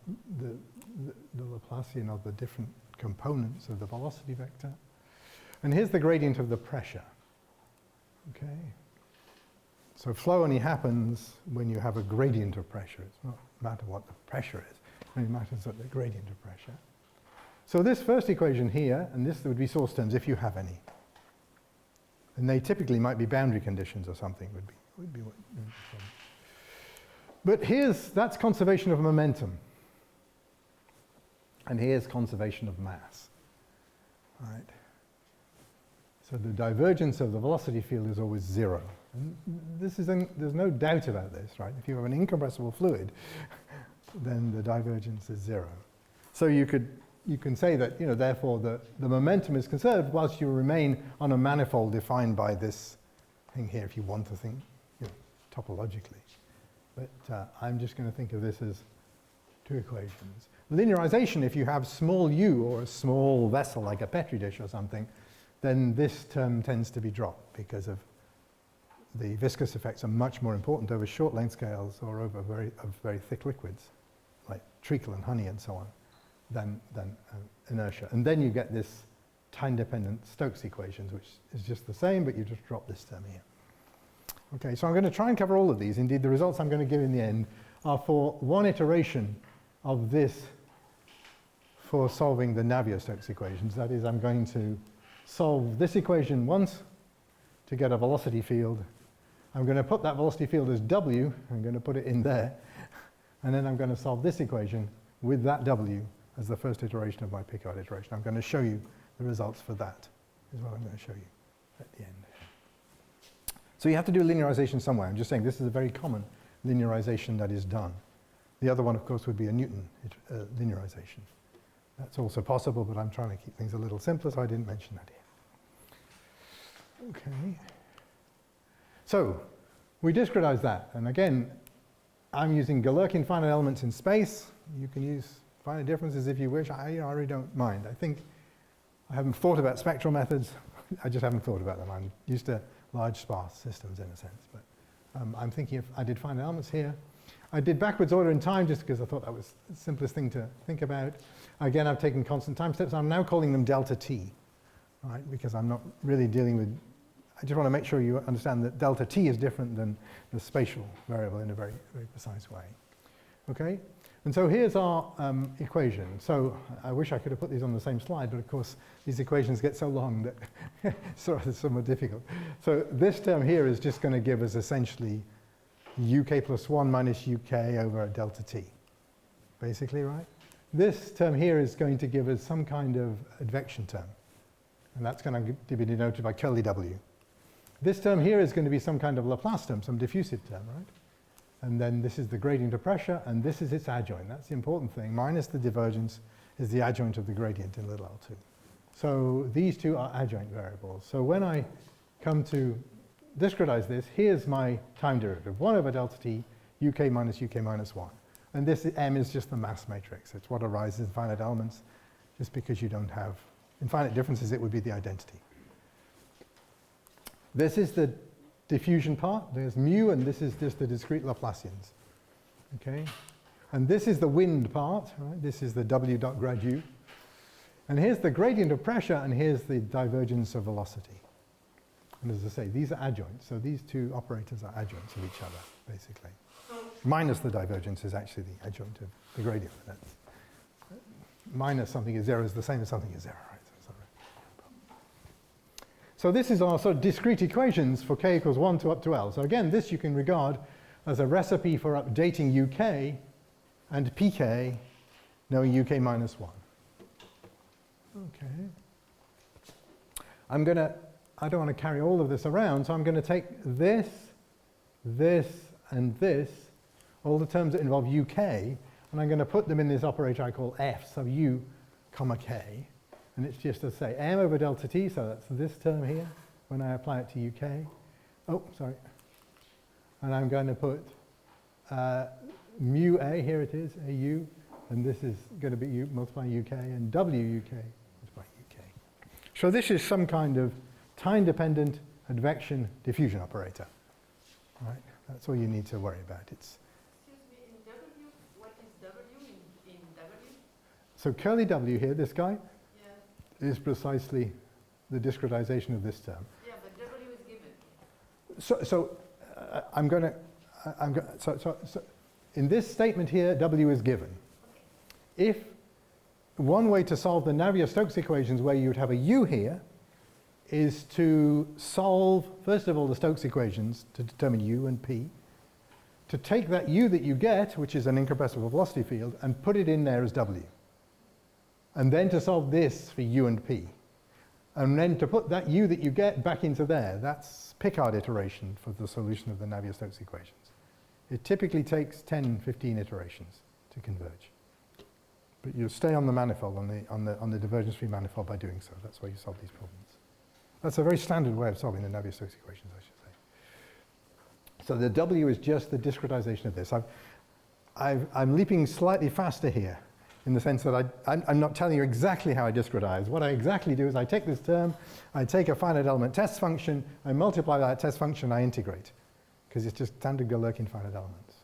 Laplacian of the different components of the velocity vector. And here's the gradient of the pressure. Okay. So flow only happens when you have a gradient of pressure. It's not matter what the pressure is. It only matters what the gradient of pressure. So this first equation here, and this would be source terms if you have any. And they typically might be boundary conditions or something would be what. But that's conservation of momentum. And here's conservation of mass. Right? So the divergence of the velocity field is always 0. And there's no doubt about this, right? If you have an incompressible fluid, then the divergence is 0. So you can say that, therefore the momentum is conserved whilst you remain on a manifold defined by this thing here, if you want to think topologically. But I'm just going to think of this as 2 equations. Linearization, if you have small u or a small vessel like a Petri dish or something, then this term tends to be dropped because of the viscous effects are much more important over short length scales or over very thick liquids like treacle and honey and so on than inertia. And then you get this time-dependent Stokes equations, which is just the same, but you just drop this term here. Okay, so I'm going to try and cover all of these. Indeed, the results I'm going to give in the end are for one iteration of this for solving the Navier-Stokes equations. That is, I'm going to solve this equation once to get a velocity field. I'm going to put that velocity field as W. I'm going to put it in there. And then I'm going to solve this equation with that W as the first iteration of my Picard iteration. I'm going to show you the results for that, is what I'm going to show you at the end. So you have to do linearization somewhere. I'm just saying this is a very common linearization that is done. The other one, of course, would be a Newton linearization. That's also possible, but I'm trying to keep things a little simpler, so I didn't mention that here. Okay. So we discretize that. And again, I'm using Galerkin finite elements in space. You can use finite differences if you wish. I really don't mind. I haven't thought about spectral methods. I just haven't thought about them. I'm used to large sparse systems in a sense. But I'm thinking if I did finite elements here. I did backwards order in time just because I thought that was the simplest thing to think about. Again, I've taken constant time steps. I'm now calling them delta t, right? Because I'm not really dealing with, I just want to make sure you understand that delta t is different than the spatial variable in a very, very precise way. Okay? And so here's our equation. So I wish I could have put these on the same slide, but of course these equations get so long that it's somewhat difficult. So this term here is just going to give us essentially uk plus 1 minus uk over delta t, basically, right? This term here is going to give us some kind of advection term, and that's going to be denoted by curly w. This term here is going to be some kind of Laplace term, some diffusive term, right? And then this is the gradient of pressure, and this is its adjoint. That's the important thing. Minus the divergence is the adjoint of the gradient in little l2. So these two are adjoint variables. So when I come to discretize this, here's my time derivative, 1 over delta t, uk minus 1. And this m is just the mass matrix. It's what arises in finite elements. Just because you don't have infinite differences, it would be the identity. This is the diffusion part. There's mu, and this is just the discrete Laplacians. Okay? And this is the wind part, right? This is the w dot grad u. And here's the gradient of pressure, and here's the divergence of velocity. And as I say, these are adjoints. So these two operators are adjoints of each other, basically. Minus the divergence is actually the adjoint of the gradient. That's minus something is 0 is the same as something is 0, right? So this is our sort of discrete equations for k equals 1 to up to L. So again, this you can regard as a recipe for updating uk and pk knowing uk minus 1. Okay. I don't want to carry all of this around, so I'm going to take this, this, and this, all the terms that involve uk, and I'm going to put them in this operator I call f, so u comma k. And it's just to say m over delta t, so that's this term here, when I apply it to uk. Oh, sorry. And I'm going to put mu a, here it is, au, and this is going to be u multiplying uk, and w uk multiplying uk. So this is some kind of time-dependent advection diffusion operator. Right? That's all you need to worry about. It's Excuse me, in W, what is W in W? so curly w here, this guy, Yeah. is precisely the discretization of this term. Yeah, but W is given. So in this statement here, W is given. If one way to solve the Navier-Stokes equations where you would have a U here is to solve, first of all, the Stokes equations to determine U and P, to take that U that you get, which is an incompressible velocity field, and put it in there as W. And then to solve this for U and P. And then to put that U that you get back into there. That's Picard iteration for the solution of the Navier-Stokes equations. It typically takes 10, 15 iterations to converge. But you stay on the manifold, on the divergence-free manifold by doing so. That's why you solve these problems. That's a very standard way of solving the Navier-Stokes equations, I should say. So the W is just the discretization of this. I'm leaping slightly faster here, in the sense that I'm not telling you exactly how I discretize. What I exactly do is I take this term, I take a finite element test function, I multiply that test function, I integrate, because it's just standard Galerkin finite elements.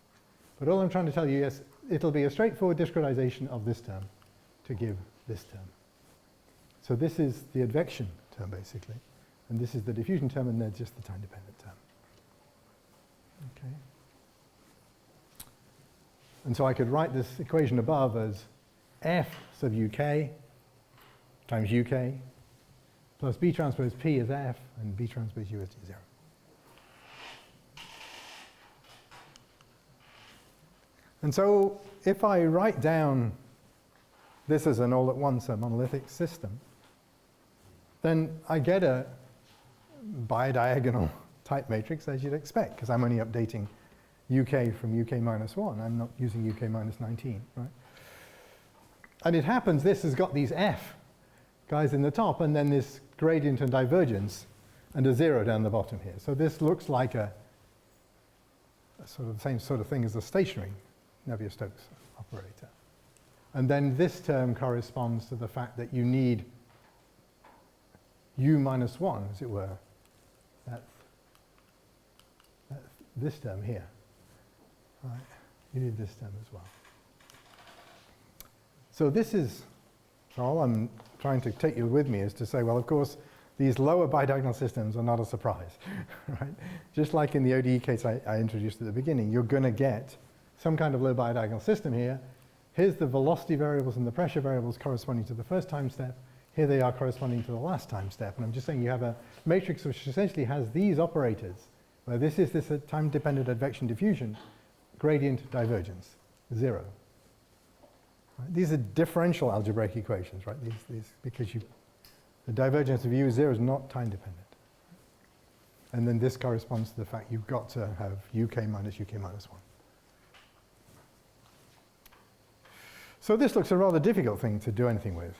But all I'm trying to tell you is it'll be a straightforward discretization of this term to give this term. So this is the advection term, basically, and this is the diffusion term, and they're just the time-dependent term. Okay. And so I could write this equation above as f sub uk times uk plus b transpose p is f and b transpose u is 0. And so if I write down this as an all-at-once, a monolithic system, then I get a bidiagonal type matrix as you'd expect, because I'm only updating uk from uk minus 1. I'm not using uk minus 19, right? And it happens this has got these f guys in the top, and then this gradient and divergence, and a 0 down the bottom here. So this looks like a sort of the same sort of thing as a stationary Navier-Stokes operator. And then this term corresponds to the fact that you need u minus 1, as it were. That's this term here. Right? You need this term as well. So this is, all I'm trying to take you with me is to say, well, of course, these lower bidiagonal systems are not a surprise. Right? Just like in the ODE case I introduced at the beginning, you're going to get some kind of low bidiagonal system here, Here's the velocity variables and the pressure variables corresponding to the first time step. Here they are corresponding to the last time step. And I'm just saying you have a matrix which essentially has these operators, where this is this time-dependent advection diffusion, gradient divergence, 0. Right? These are differential algebraic equations, right? These because the divergence of u is 0 is not time-dependent. And then this corresponds to the fact you've got to have uk minus 1. So this looks a rather difficult thing to do anything with.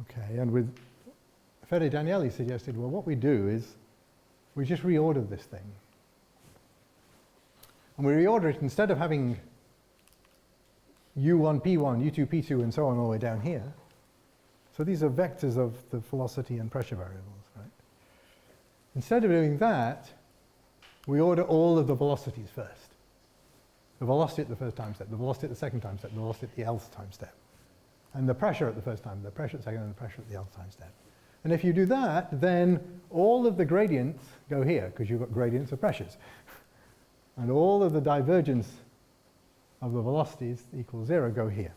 Okay, and with Danieli suggested, well, what we do is we just reorder this thing. And we reorder it instead of having u1, p1, u2, p2, and so on all the way down here. So these are vectors of the velocity and pressure variables, right? Instead of doing that, we order all of the velocities first. The velocity at the first time step, the velocity at the second time step, the velocity at the nth time step. And the pressure at the first time, the pressure at the second, and the pressure at the nth time step. And if you do that, then all of the gradients go here, because you've got gradients of pressures. And all of the divergence of the velocities equals 0 go here.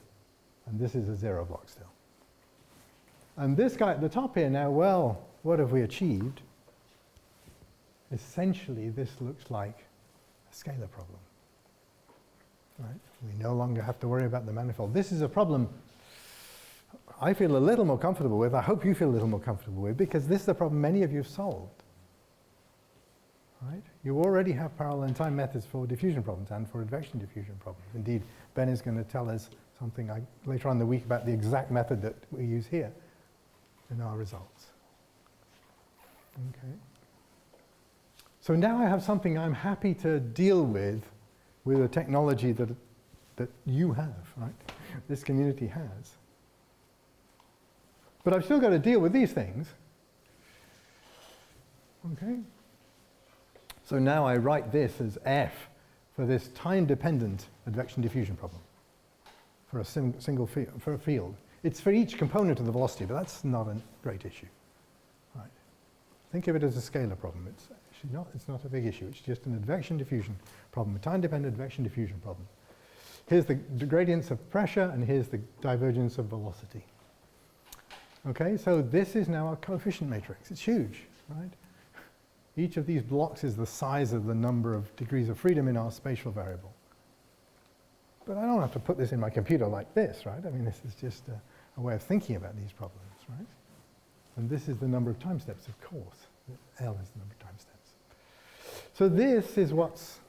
And this is a 0 block still. And this guy at the top here now, well, what have we achieved? Essentially, this looks like a scalar problem. Right? We no longer have to worry about the manifold. This is a problem I feel a little more comfortable with. I hope you feel a little more comfortable with, because this is a problem many of you have solved. Right? You already have parallel-in-time methods for diffusion problems and for advection diffusion problems. Indeed, Ben is going to tell us something later on in the week about the exact method that we use here in our results. Okay. So now I have something I'm happy to deal with a technology that you have, right? This community has. But I've still got to deal with these things. Okay. So now I write this as F for this time-dependent advection diffusion problem for a single field, for a field. It's for each component of the velocity, but that's not a great issue. Right. Think of it as a scalar problem. It's not a big issue. It's just an advection diffusion problem, a time-dependent advection diffusion problem. Here's the gradients of pressure, and here's the divergence of velocity. Okay, so this is now our coefficient matrix. It's huge, right? Each of these blocks is the size of the number of degrees of freedom in our spatial variable. But I don't have to put this in my computer like this, right? I mean, this is just a way of thinking about these problems, right? And this is the number of time steps, of course. L is the number of time steps. So this is what's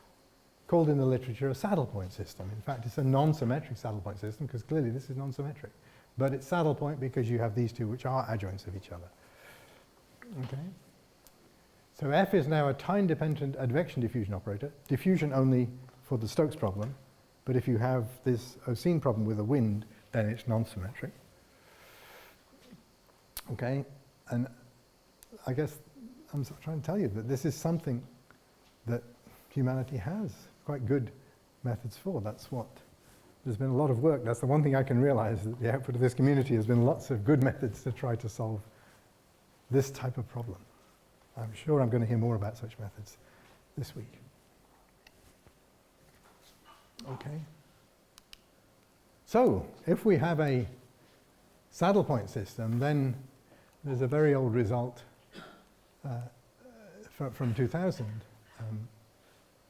called in the literature a saddle point system. In fact, it's a non-symmetric saddle point system, because clearly this is non-symmetric. But it's saddle point because you have these two which are adjoints of each other. Okay? So F is now a time-dependent advection diffusion operator, diffusion only for the Stokes problem. But if you have this Oseen problem with a wind, then it's non-symmetric. Okay? And I guess I'm trying to tell you that this is something that humanity has quite good methods for. That's what, there's been a lot of work. That's the one thing I can realize, that the output of this community has been lots of good methods to try to solve this type of problem. I'm sure I'm going to hear more about such methods this week. Okay. So, if we have a saddle point system, then there's a very old result from 2000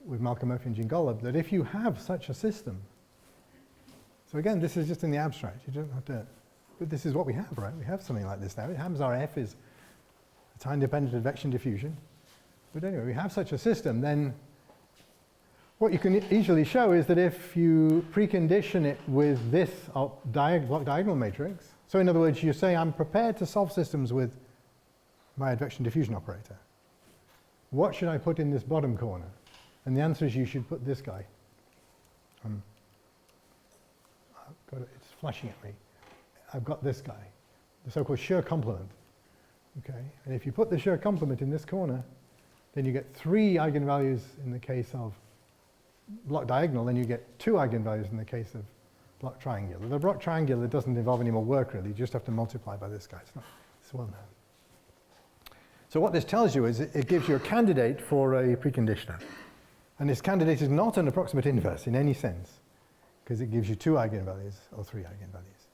with Malcolm Murphy and Jean Golub, that if you have such a system, so again, this is just in the abstract, you don't have to, but this is what we have, right? We have something like this now. It happens our F is a time-dependent advection diffusion. But anyway, we have such a system, then what you can easily show is that if you precondition it with this block diagonal matrix, so in other words, you say, I'm prepared to solve systems with my advection diffusion operator. What should I put in this bottom corner? And the answer is you should put this guy. It's flashing at me. I've got this guy, the so-called Shear complement. Okay, and if you put the Shear complement in this corner, then you get 3 eigenvalues in the case of block diagonal, and you get 2 eigenvalues in the case of block triangular. The block triangular doesn't involve any more work, really. You just have to multiply by this guy. It's well known. So what this tells you is it gives you a candidate for a preconditioner. And this candidate is not an approximate inverse in any sense, because it gives you 2 eigenvalues or 3 eigenvalues.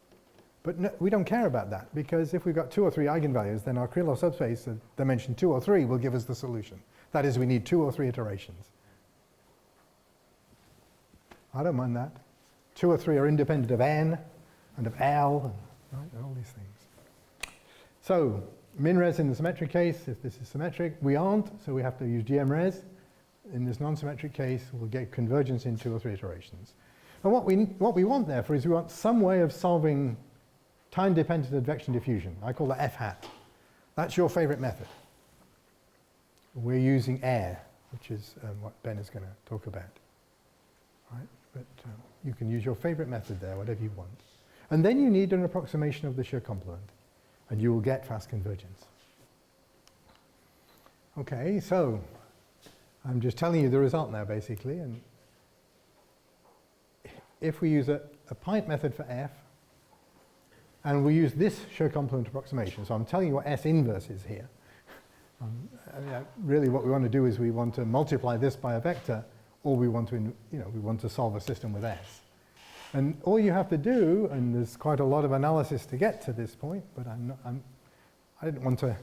But no, we don't care about that, because if we've got 2 or 3 eigenvalues, then our Krylov subspace of dimension 2 or 3 will give us the solution. That is, we need 2 or 3 iterations. I don't mind that. 2 or 3 are independent of n and of L, and, right, and all these things. So, min-res in the symmetric case, if this is symmetric, we aren't, so we have to use GM-res. In this non-symmetric case, we'll get convergence in 2 or 3 iterations. And what we want, therefore, is we want some way of solving time-dependent advection diffusion. I call that f-hat. That's your favorite method. We're using air, which is what Ben is going to talk about. Right? But you can use your favorite method there, whatever you want. And then you need an approximation of the shear complement, and you will get fast convergence. Okay, so I'm just telling you the result now, basically. And if we use a PinT method for f, and we use this shear complement approximation, so I'm telling you what S inverse is here. Really what we want to do is we want to multiply this by a vector, or we want to, we want to solve a system with S. And all you have to do, and there's quite a lot of analysis to get to this point, but I didn't want to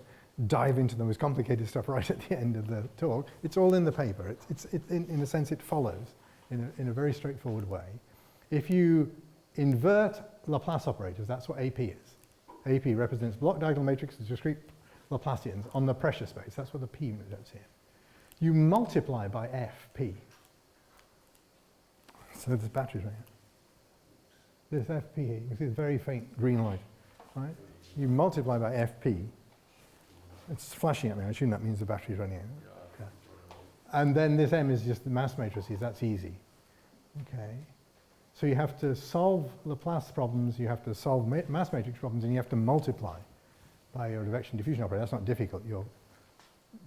dive into the most complicated stuff right at the end of the talk. It's all in the paper. In a sense, it follows in a very straightforward way. If you invert Laplace operators, that's what AP is. AP represents block diagonal matrices, discrete Laplacians on the pressure space. That's what the P denotes here. You multiply by FP. So there's batteries right here. This FP here, you can see the very faint green light, right? You multiply by FP. It's flashing at me. I assume that means the battery's running out. Okay. And then this M is just the mass matrices. That's easy. Okay. So you have to solve Laplace problems, you have to solve mass matrix problems, and you have to multiply by your advection diffusion operator. That's not difficult. Your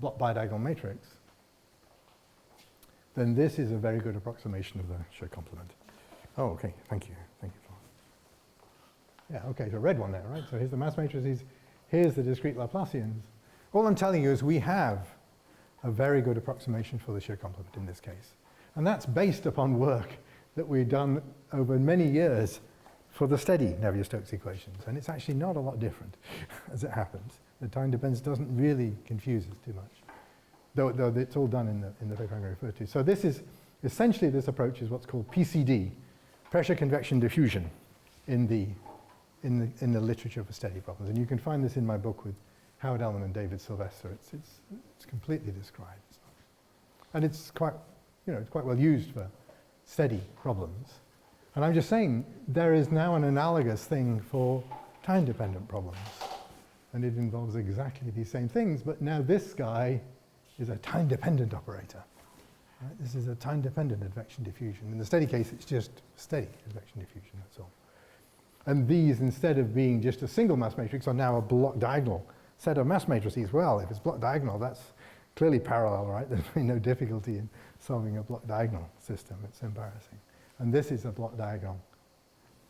block bidiagonal matrix. Then this is a very good approximation of the shear complement. Oh, okay. Thank you. Thank you. Yeah, okay. So red one there, right? So here's the mass matrices. Here's the discrete Laplacians. All I'm telling you is we have a very good approximation for the shear complement in this case. And that's based upon work that we've done over many years for the steady Navier-Stokes equations. And it's actually not a lot different, as it happens. The time dependence doesn't really confuse us too much, though it's all done in the paper I'm going to refer to. So this is, essentially this approach is what's called PCD, pressure convection diffusion, in the literature for steady problems. And you can find this in my book with Howard Ellman and David Sylvester. It's completely described. And it's quite, it's quite well used for steady problems. And I'm just saying, there is now an analogous thing for time-dependent problems. And it involves exactly these same things, but now this guy is a time-dependent operator. Right? This is a time-dependent advection diffusion. In the steady case, it's just steady advection diffusion, that's all. And these, instead of being just a single mass matrix, are now a block diagonal set of mass matrices. Well, if it's block diagonal, that's clearly parallel, right? There's really no difficulty in solving a block diagonal system. It's embarrassing. And this is a block diagonal.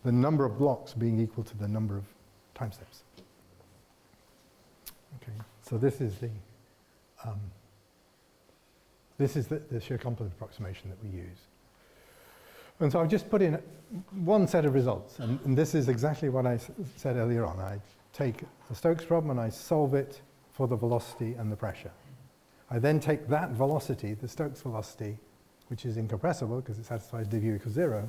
The number of blocks being equal to the number of time steps. Okay, so this is the shear complement approximation that we use. And so I've just put in one set of results, and this is exactly what I said earlier on. I take the Stokes problem and I solve it for the velocity and the pressure. I then take that velocity, the Stokes velocity, which is incompressible because it satisfies dv equals 0,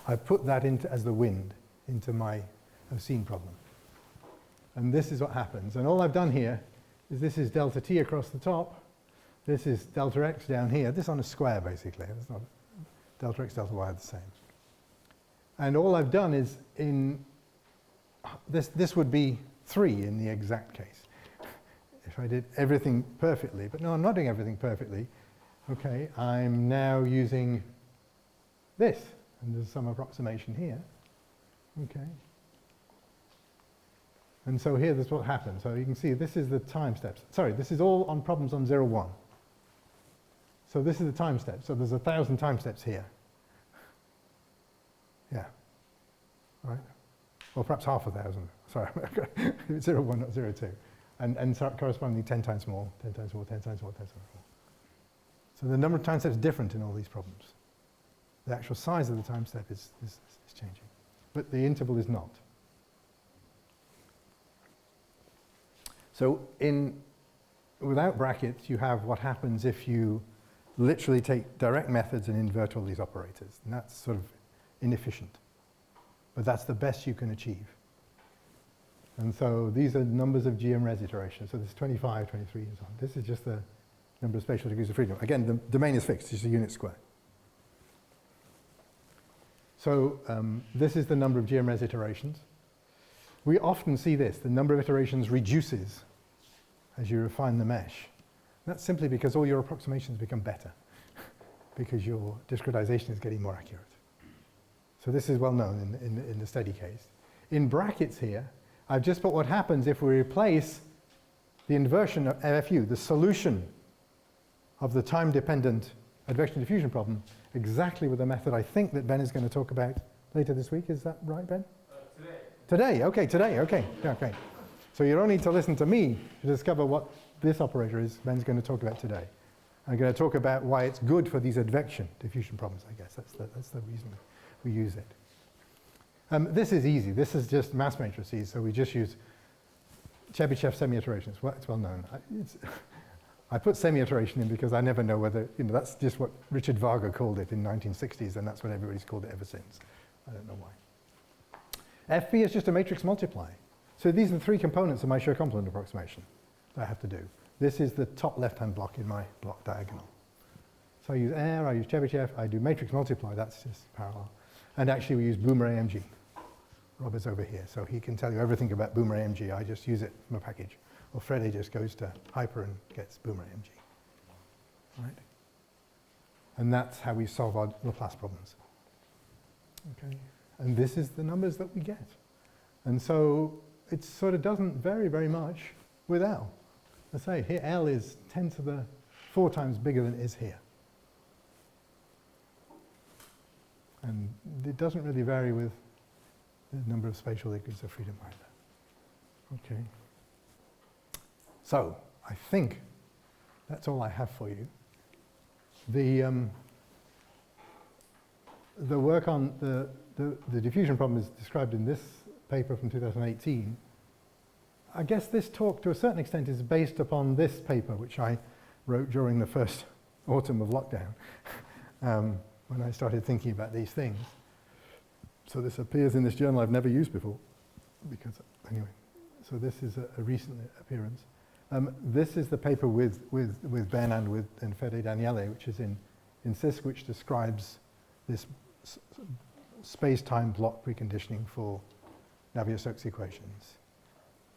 I put that into as the wind into my Oseen problem. And this is what happens. And all I've done here is this is delta t across the top. This is delta x down here. This on a square, basically. It's not delta x, delta y are the same. And all I've done is this would be 3 in the exact case if I did everything perfectly. But no, I'm not doing everything perfectly. Okay, I'm now using this, and there's some approximation here. Okay. And so here, that's what happens. So you can see this is the time steps. Sorry, this is all on problems on 0, 1. So this is the time step. So there's 1,000 time steps here. Yeah. Right? Or perhaps half 1,000. Sorry, 0, 1, not 0, 2. And correspondingly 10 times more, 10 times more, 10 times more, 10 times more. So the number of time steps is different in all these problems. the actual size of the time step is changing. But the interval is not. So without brackets, you have what happens if you literally take direct methods and invert all these operators. And that's sort of inefficient. But that's the best you can achieve. And so these are numbers of GM-res iterations. So this is 25, 23, and so on. This is just the number of spatial degrees of freedom. Again, the domain is fixed. It's a unit square. So this is the number of GM-res iterations. We often see this. The number of iterations reduces as you refine the mesh. That's simply because all your approximations become better because your discretization is getting more accurate. So this is well known in the steady case. In brackets here, I've just put what happens if we replace the inversion of FU, the solution of the time-dependent advection diffusion problem, exactly with the method I think that Ben is going to talk about later this week. Is that right, Ben? Today, okay. Yeah, okay. So you don't need to listen to me to discover what this operator is Ben's going to talk about today. I'm going to talk about why it's good for these advection diffusion problems, I guess. That's the reason we use it. This is easy. This is just mass matrices, so we just use Chebyshev semi-iterations. Well, it's well known. I put semi-iteration in because I never know whether, that's just what Richard Varga called it in the 1960s, and that's what everybody's called it ever since. I don't know why. FP is just a matrix multiply. So these are the three components of my Shear complement approximation that I have to do. This is the top left-hand block in my block diagonal. So I use air, I use Chebyshev, I do matrix multiply, that's just parallel. And actually we use Boomer AMG. Rob is over here, so he can tell you everything about Boomer AMG. I just use it from a package. Or Freddie just goes to Hyper and gets Boomer AMG. Right? And that's how we solve our Laplace problems. Okay? And this is the numbers that we get. And so it sort of doesn't vary very much with L. Let's say here L is 10 to the 4 times bigger than it is here. And it doesn't really vary with the number of spatial degrees of freedom either. Okay. So I think that's all I have for you. The work on the diffusion problem is described in this paper from 2018. I guess this talk, to a certain extent, is based upon this paper, which I wrote during the first autumn of lockdown, when I started thinking about these things. So this appears in this journal I've never used before, because, anyway, so this is a recent appearance. This is the paper with Ben and Fede Danieli, which is in CISC, which describes this space-time block preconditioning for Navier-Stokes equations.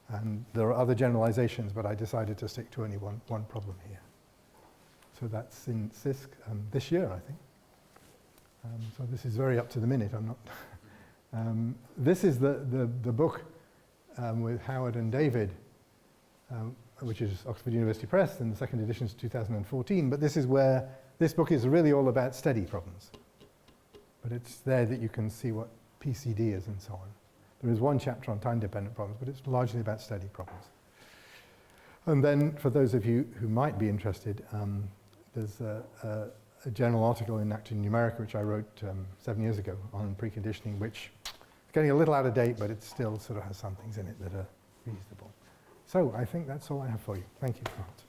And there are other generalizations, but I decided to stick to only one problem here. So that's in CISC this year, I think. So this is very up to the minute. I'm not. This is the book with Howard and David, which is Oxford University Press, and the second edition is 2014. But this is where this book is really all about steady problems. But it's there that you can see what PCD is and so on. There is one chapter on time-dependent problems, but it's largely about steady problems. And then, for those of you who might be interested, there's a general article in Active Numerica, which I wrote 7 years ago on preconditioning, which is getting a little out of date, but it still sort of has some things in it that are reasonable. So I think that's all I have for you. Thank you, Grant.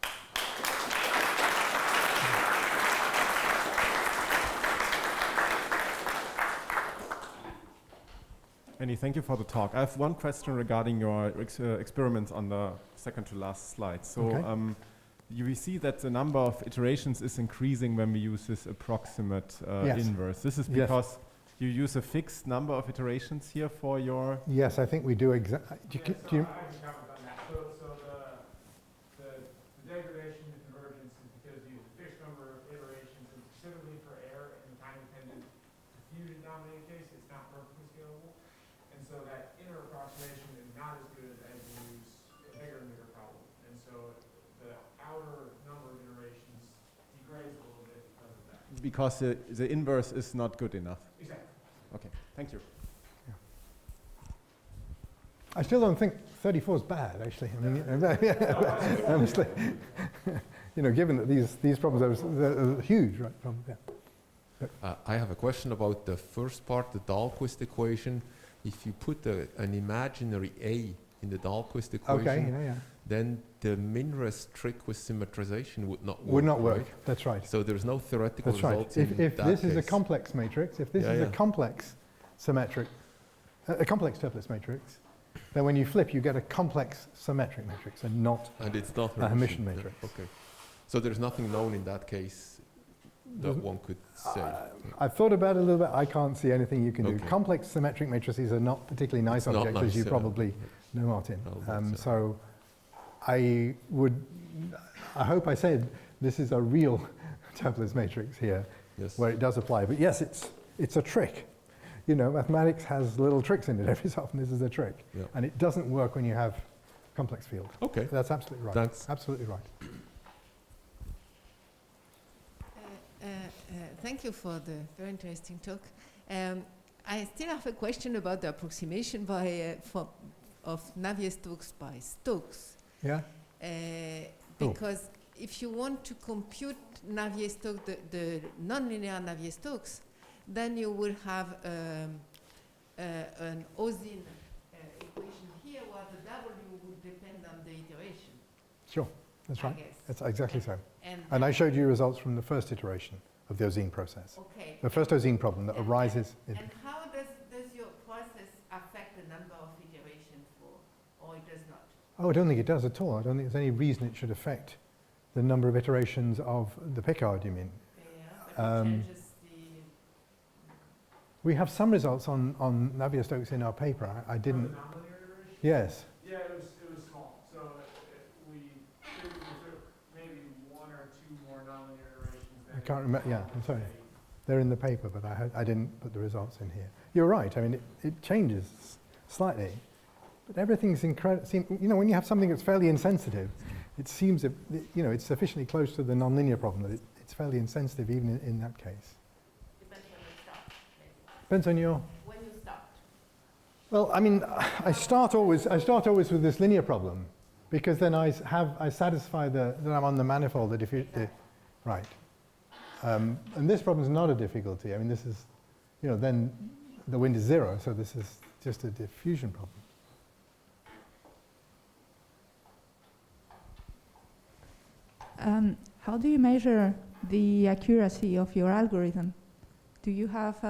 Annie, thank you for the talk. I have one question regarding your experiments on the second to last slide. So Okay. We see that the number of iterations is increasing when we use this approximate Yes. inverse. This is Yes. because you use a fixed number of iterations here for your... Yes, I think we do exactly. I can comment on that. So the degradation and convergence is because you use a fixed number of iterations, and specifically for error in the time-dependent diffusion dominated case, it's not perfectly scalable. And so that inner approximation is not as good as you use a bigger and bigger problem. And so the outer number of iterations degrades a little bit because of that. Because the inverse is not good enough. Exactly. Okay, thank you. I still don't think 34 is bad, actually. I mean, honestly, given that these problems are huge, right? Yeah. I have a question about the first part, the Dahlquist equation. If you put an imaginary A in the Dahlquist equation, Okay, yeah. then the Minres trick with symmetrization would not work. Would not work, right? that's right. So there's no theoretical That's right. results If in that this is a case. complex matrix, if this Yeah, is a yeah. complex symmetric, a complex Toeplitz matrix, then when you flip, you get a complex symmetric matrix and not And it's not a Hermitian Yeah, matrix. okay. So there's nothing known in that case that Doesn't- one could say. I've thought about it a little bit. I can't see anything you can do. Okay. Complex symmetric matrices are not particularly nice It's not objects, as you nice, probably know, Martin. that's So I hope I said this is a real Toeplitz matrix here, Yes. where it does apply. But yes, it's a trick. You know, mathematics has little tricks in it. Every so often this is a trick. Yeah. And it doesn't work when you have complex field. Okay. That's absolutely right. Thanks. Absolutely right. Thank you for the very interesting talk. I still have a question about the approximation of Navier-Stokes by Stokes. Yeah? Because if you want to compute Navier-Stokes, the nonlinear Navier-Stokes, then you will have an Ozin equation here where the W would depend on the iteration. Sure. That's I right. guess. That's exactly so. And And I showed you results from the first iteration of the Ozin process. okay. The first Ozin problem that arises in... And how does your process affect the number of iterations or it does not? Oh, I don't think it does at all. I don't think there's any reason it should affect the number of iterations of the Picard, you mean. Yeah, but it changes the... We have some results on Navier-Stokes in our paper. I didn't... For the nonlinear iteration? Yes. Yeah, it was small. So we took maybe one or two more nonlinear iterations. I can't remember. Yeah, I'm sorry. They're in the paper, but I didn't put the results in here. You're right. I mean, it changes slightly. But everything's incredible. You know, when you have something that's fairly insensitive, it seems, it's sufficiently close to the nonlinear problem that it's fairly insensitive even in that case. Depends when you start. maybe. Depends on your... When you start. Well, I mean, I start always with this linear problem, because then I satisfy that I'm on the manifold, right. And this problem is not a difficulty. I mean, this is, then the wind is zero, so this is just a diffusion problem. How do you measure the accuracy of your algorithm? Have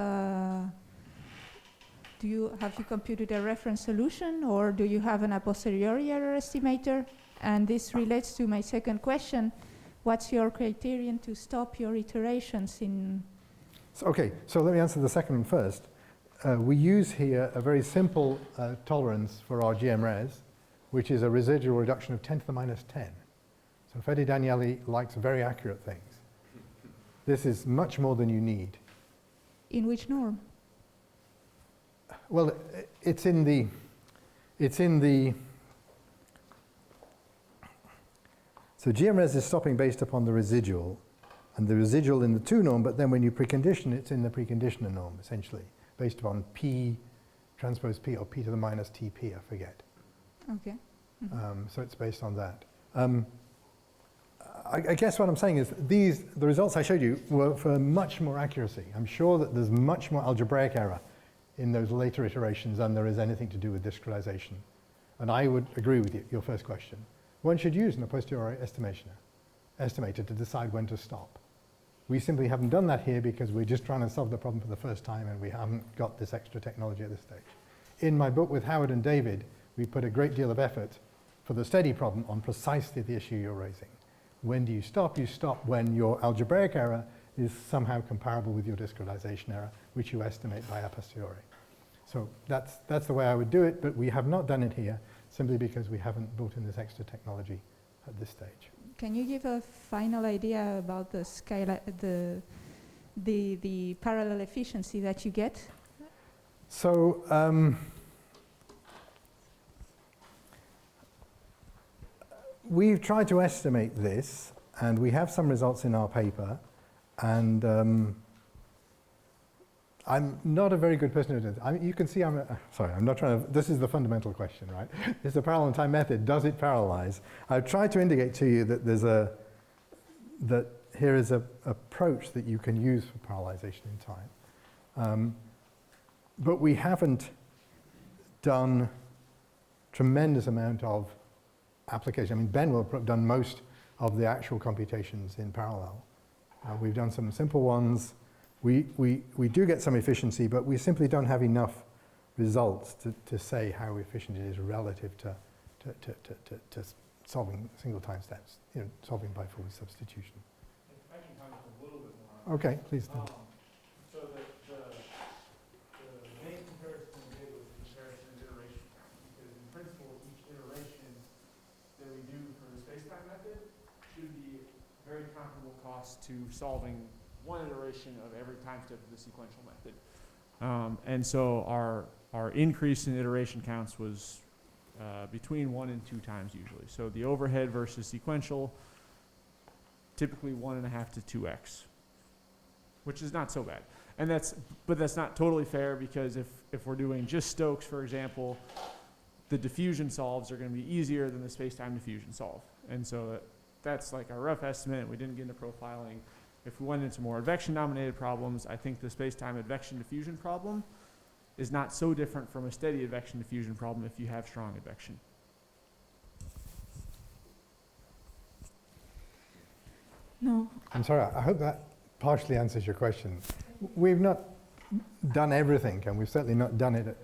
you computed a reference solution, or do you have an a posteriori error estimator? And this relates to my second question. What's your criterion to stop your iterations in? Okay, so let me answer the second one first. We use here a very simple tolerance for our GMRes, which is a residual reduction of 10 to the minus 10. So Fede Danieli likes very accurate things. This is much more than you need. In which norm? Well, it's in the so GMRes is stopping based upon the residual, and the residual in the 2 norm, but then when you precondition, it's in the preconditioner norm, essentially, based upon P transpose P, or P to the minus TP, I forget. Okay. Mm-hmm. So it's based on that. I guess what I'm saying is the results I showed you were for much more accuracy. I'm sure that there's much more algebraic error in those later iterations than there is anything to do with discretization. And I would agree with you, your first question. One should use an a posteriori estimator to decide when to stop. We simply haven't done that here because we're just trying to solve the problem for the first time and we haven't got this extra technology at this stage. In my book with Howard and David, we put a great deal of effort for the steady problem on precisely the issue you're raising. When do you stop? You stop when your algebraic error is somehow comparable with your discretization error, which you estimate by a posteriori. So that's the way I would do it, but we have not done it here simply because we haven't built in this extra technology at this stage. Can you give a final idea about the scale, the parallel efficiency that you get? So we've tried to estimate this, and we have some results in our paper, and I'm not a very good person at it. You can see I'm not trying to, this is the fundamental question, right? Is the Parallelin-time method, does it parallelize? I've tried to indicate to you that that here is an approach that you can use for parallelization in time. But we haven't done tremendous amount of application. I mean, Ben will have done most of the actual computations in parallel. We've done some simple ones. We do get some efficiency, but we simply don't have enough results to say how efficient it is relative to solving single time steps, solving by forward substitution. If I can comment a little bit more on Okay, please do. So the main comparison we did was the comparison of iteration count, because in principle, each iteration that we do for the space-time method should be very comparable cost to solving one iteration of every time step of the sequential method. And so our increase in iteration counts was between 1 and 2 times usually. So the overhead versus sequential, typically 1.5 to 2x, which is not so bad. And but that's not totally fair, because if we're doing just Stokes, for example, the diffusion solves are going to be easier than the space-time diffusion solve. And so that's like our rough estimate. We didn't get into profiling. If we went into more advection-dominated problems, I think the space-time advection diffusion problem is not so different from a steady advection diffusion problem if you have strong advection. No. I'm sorry, I hope that partially answers your question. We've not done everything, and we've certainly not done it.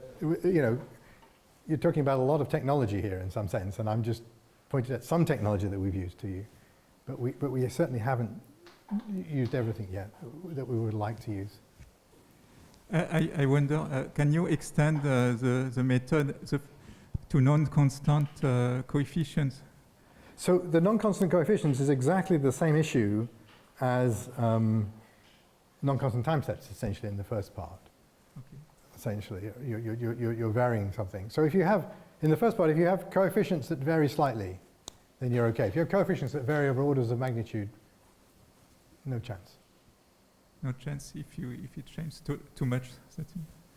You're talking about a lot of technology here in some sense, and I'm just pointing at some technology that we've used to you. But we certainly haven't used everything yet that we would like to use. I wonder, can you extend the method to non-constant coefficients? So the non-constant coefficients is exactly the same issue as non-constant time steps, essentially, in the first part. Okay. Essentially, you're varying something. So if you have, in the first part, if you have coefficients that vary slightly, then you're okay. If you have coefficients that vary over orders of magnitude, no chance. No chance if it changes too much.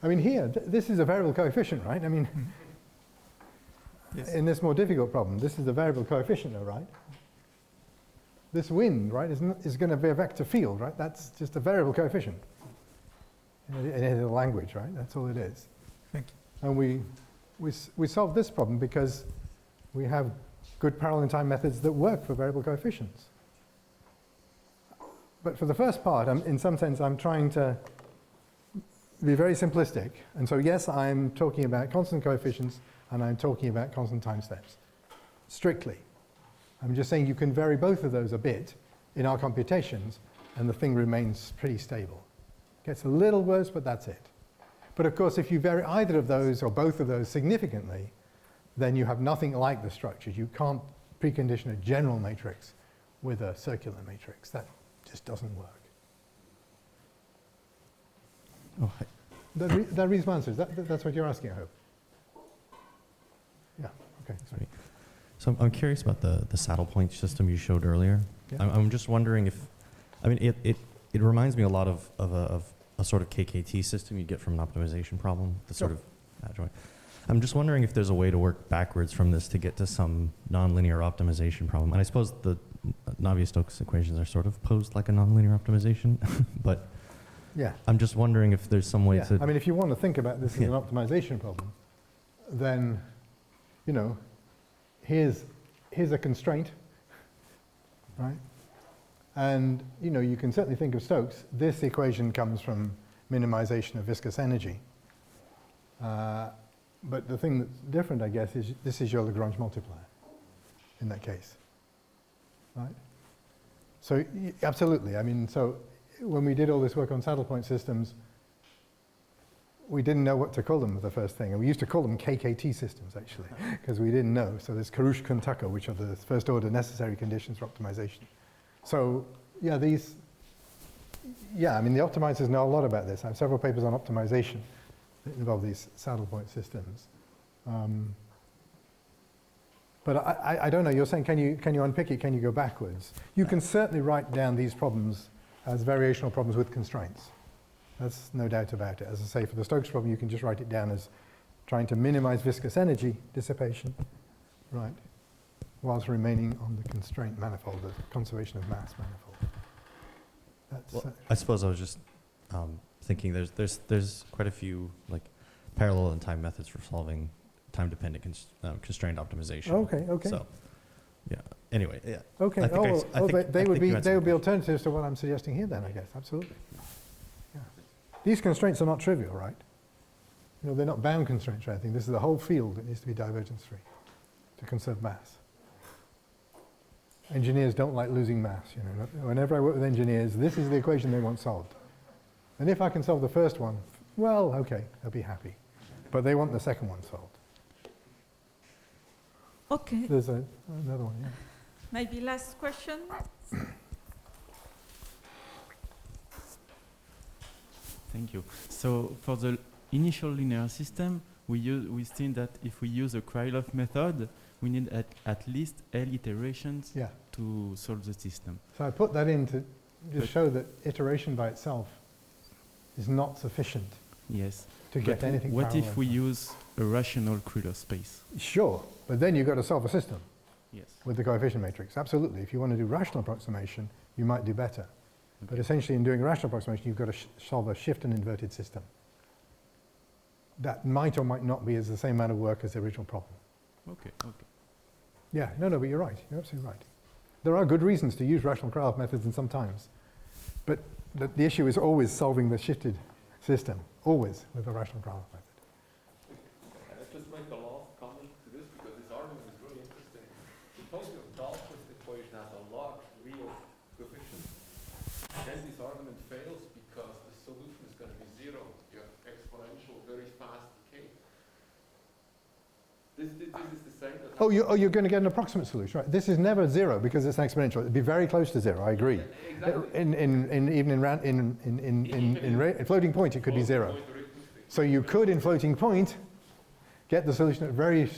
I mean, here, this is a variable coefficient, right? I mean, yes. In this more difficult problem, this is a variable coefficient, though, right? This wind, right, is going to be a vector field, right? That's just a variable coefficient in the language, right? That's all it is. Thank you. And we solved this problem because we have good Parallelin-time methods that work for variable coefficients. But for the first part, in some sense, I'm trying to be very simplistic. And so, yes, I'm talking about constant coefficients, and I'm talking about constant time steps. Strictly. I'm just saying you can vary both of those a bit in our computations, and the thing remains pretty stable. Gets a little worse, but that's it. But of course, if you vary either of those or both of those significantly, then you have nothing like the structures. You can't precondition a general matrix with a circular matrix. That just doesn't work. Oh, hi. That reads my answers. That's what you're asking, I hope. Yeah, okay, sorry. So I'm curious about the saddle point system you showed earlier. Yeah. I'm just wondering if, I mean, it reminds me a lot of a sort of KKT system you get from an optimization problem, the sort of adjoint. I'm just wondering if there's a way to work backwards from this to get to some nonlinear optimization problem. And I suppose the Navier-Stokes equations are sort of posed like a nonlinear optimization, but Yeah. I'm just wondering if there's some way to... I mean, if you want to think about this as an optimization problem, then, here's a constraint, right? And, you can certainly think of Stokes. This equation comes from minimization of viscous energy. But the thing that's different, I guess, is this is your Lagrange multiplier in that case, right? So absolutely. I mean, so when we did all this work on saddle point systems, we didn't know what to call them the first thing. And we used to call them KKT systems, actually, because we didn't know. So there's Karushka and Tucker, which are the first order necessary conditions for optimization. So, I mean, the optimizers know a lot about this. I have several papers on optimization that involve these saddle point systems. But I don't know, you're saying, can you unpick it, can you go backwards? You can certainly write down these problems as variational problems with constraints. That's no doubt about it. As I say, for the Stokes problem, you can just write it down as trying to minimize viscous energy dissipation, right, whilst remaining on the constraint manifold, the conservation of mass manifold. That's, Well, I suppose I was just thinking there's quite a few like parallel-in-time methods for solving time-dependent constrained optimization. okay, okay. So, yeah. Anyway, yeah. Okay, I think I think- they I would think you be had they some would be questions. alternatives to what I'm suggesting here then, I guess, absolutely. Yeah. These constraints are not trivial, right? You know, they're not bound constraints or anything. This is the whole field that needs to be divergence-free to conserve mass. Engineers don't like losing mass, you know. Whenever I work with engineers, this is the equation they want solved. And if I can solve the first one, well, okay, they'll be happy. But they want the second one solved. Okay, There's another one, yeah. maybe last question. Thank you. So for the initial linear system, we think that if we use a Krylov method, we need at least L iterations Yeah. to solve the system. So I put that in to just But- show that iteration by itself is not sufficient Yes. to get But anything what if parallel. we use a rational Krylov space? Sure, but then you've got to solve a system Yes. with the coefficient matrix. Absolutely. If you want to do rational approximation, you might do better. But essentially, in doing a rational approximation, you've got to solve a shift and inverted system. That might or might not be as the same amount of work as the original problem. Okay. Okay. Yeah, no, but you're right. You're absolutely right. There are good reasons to use rational Krylov methods in some times. But the issue is always solving the shifted system, always with a rational Krylov method. Can I just make a last comment to this, because this argument is really interesting. Suppose your Southworth equation has a large real coefficient. Then this argument fails because the solution is going to be zero. You have exponential, very fast decay. This is the same. You're going to get an approximate solution, right? This is never zero because it's an exponential. It'd be very close to zero, I agree. Exactly. In floating point, it could be zero. So you could, in floating point, get the solution at very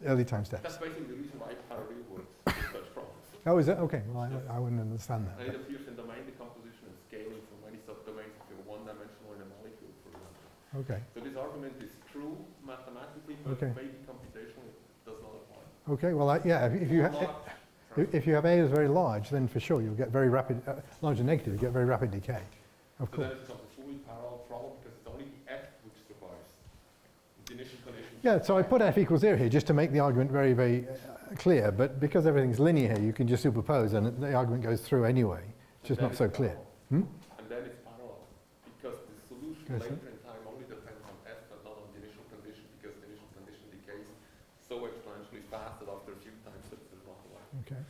early time steps. That's basically the reason why parallel works with such problems. Oh, is it? Okay, well, I wouldn't understand And that. it appears in domain decomposition and scaling for many subdomains if you're one-dimensional in a molecule, for example. Okay, So this argument is true mathematically, but Okay. maybe computationally it does not apply. okay, well, yeah, if you have A is very large, then for sure you'll get very rapid, large and negative, you get very rapid decay, of So course. then it becomes a fully parallel problem because it's only the F which survives. The initial condition. Yeah, so I put F equals 0 here just to make the argument very, very clear, but because everything's linear here, you can just superpose and the argument goes through anyway. It's just not so clear. And then it's parallel because the solution Yes, later in time only depends on F but not on the initial condition because the initial condition decays so exponentially fast that after a few times it's not alive. Okay,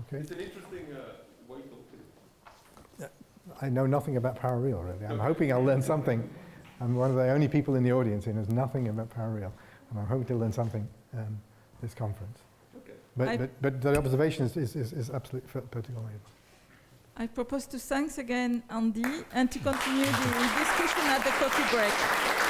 okay. It's an interesting way to look at it. I know nothing about parallel, really. I'm hoping I'll learn something. I'm one of the only people in the audience who knows nothing about parallel, and I'm hoping to learn something this conference. Okay. But the observation is absolutely particularly. I propose to thank again Andy and to continue the discussion at the coffee break.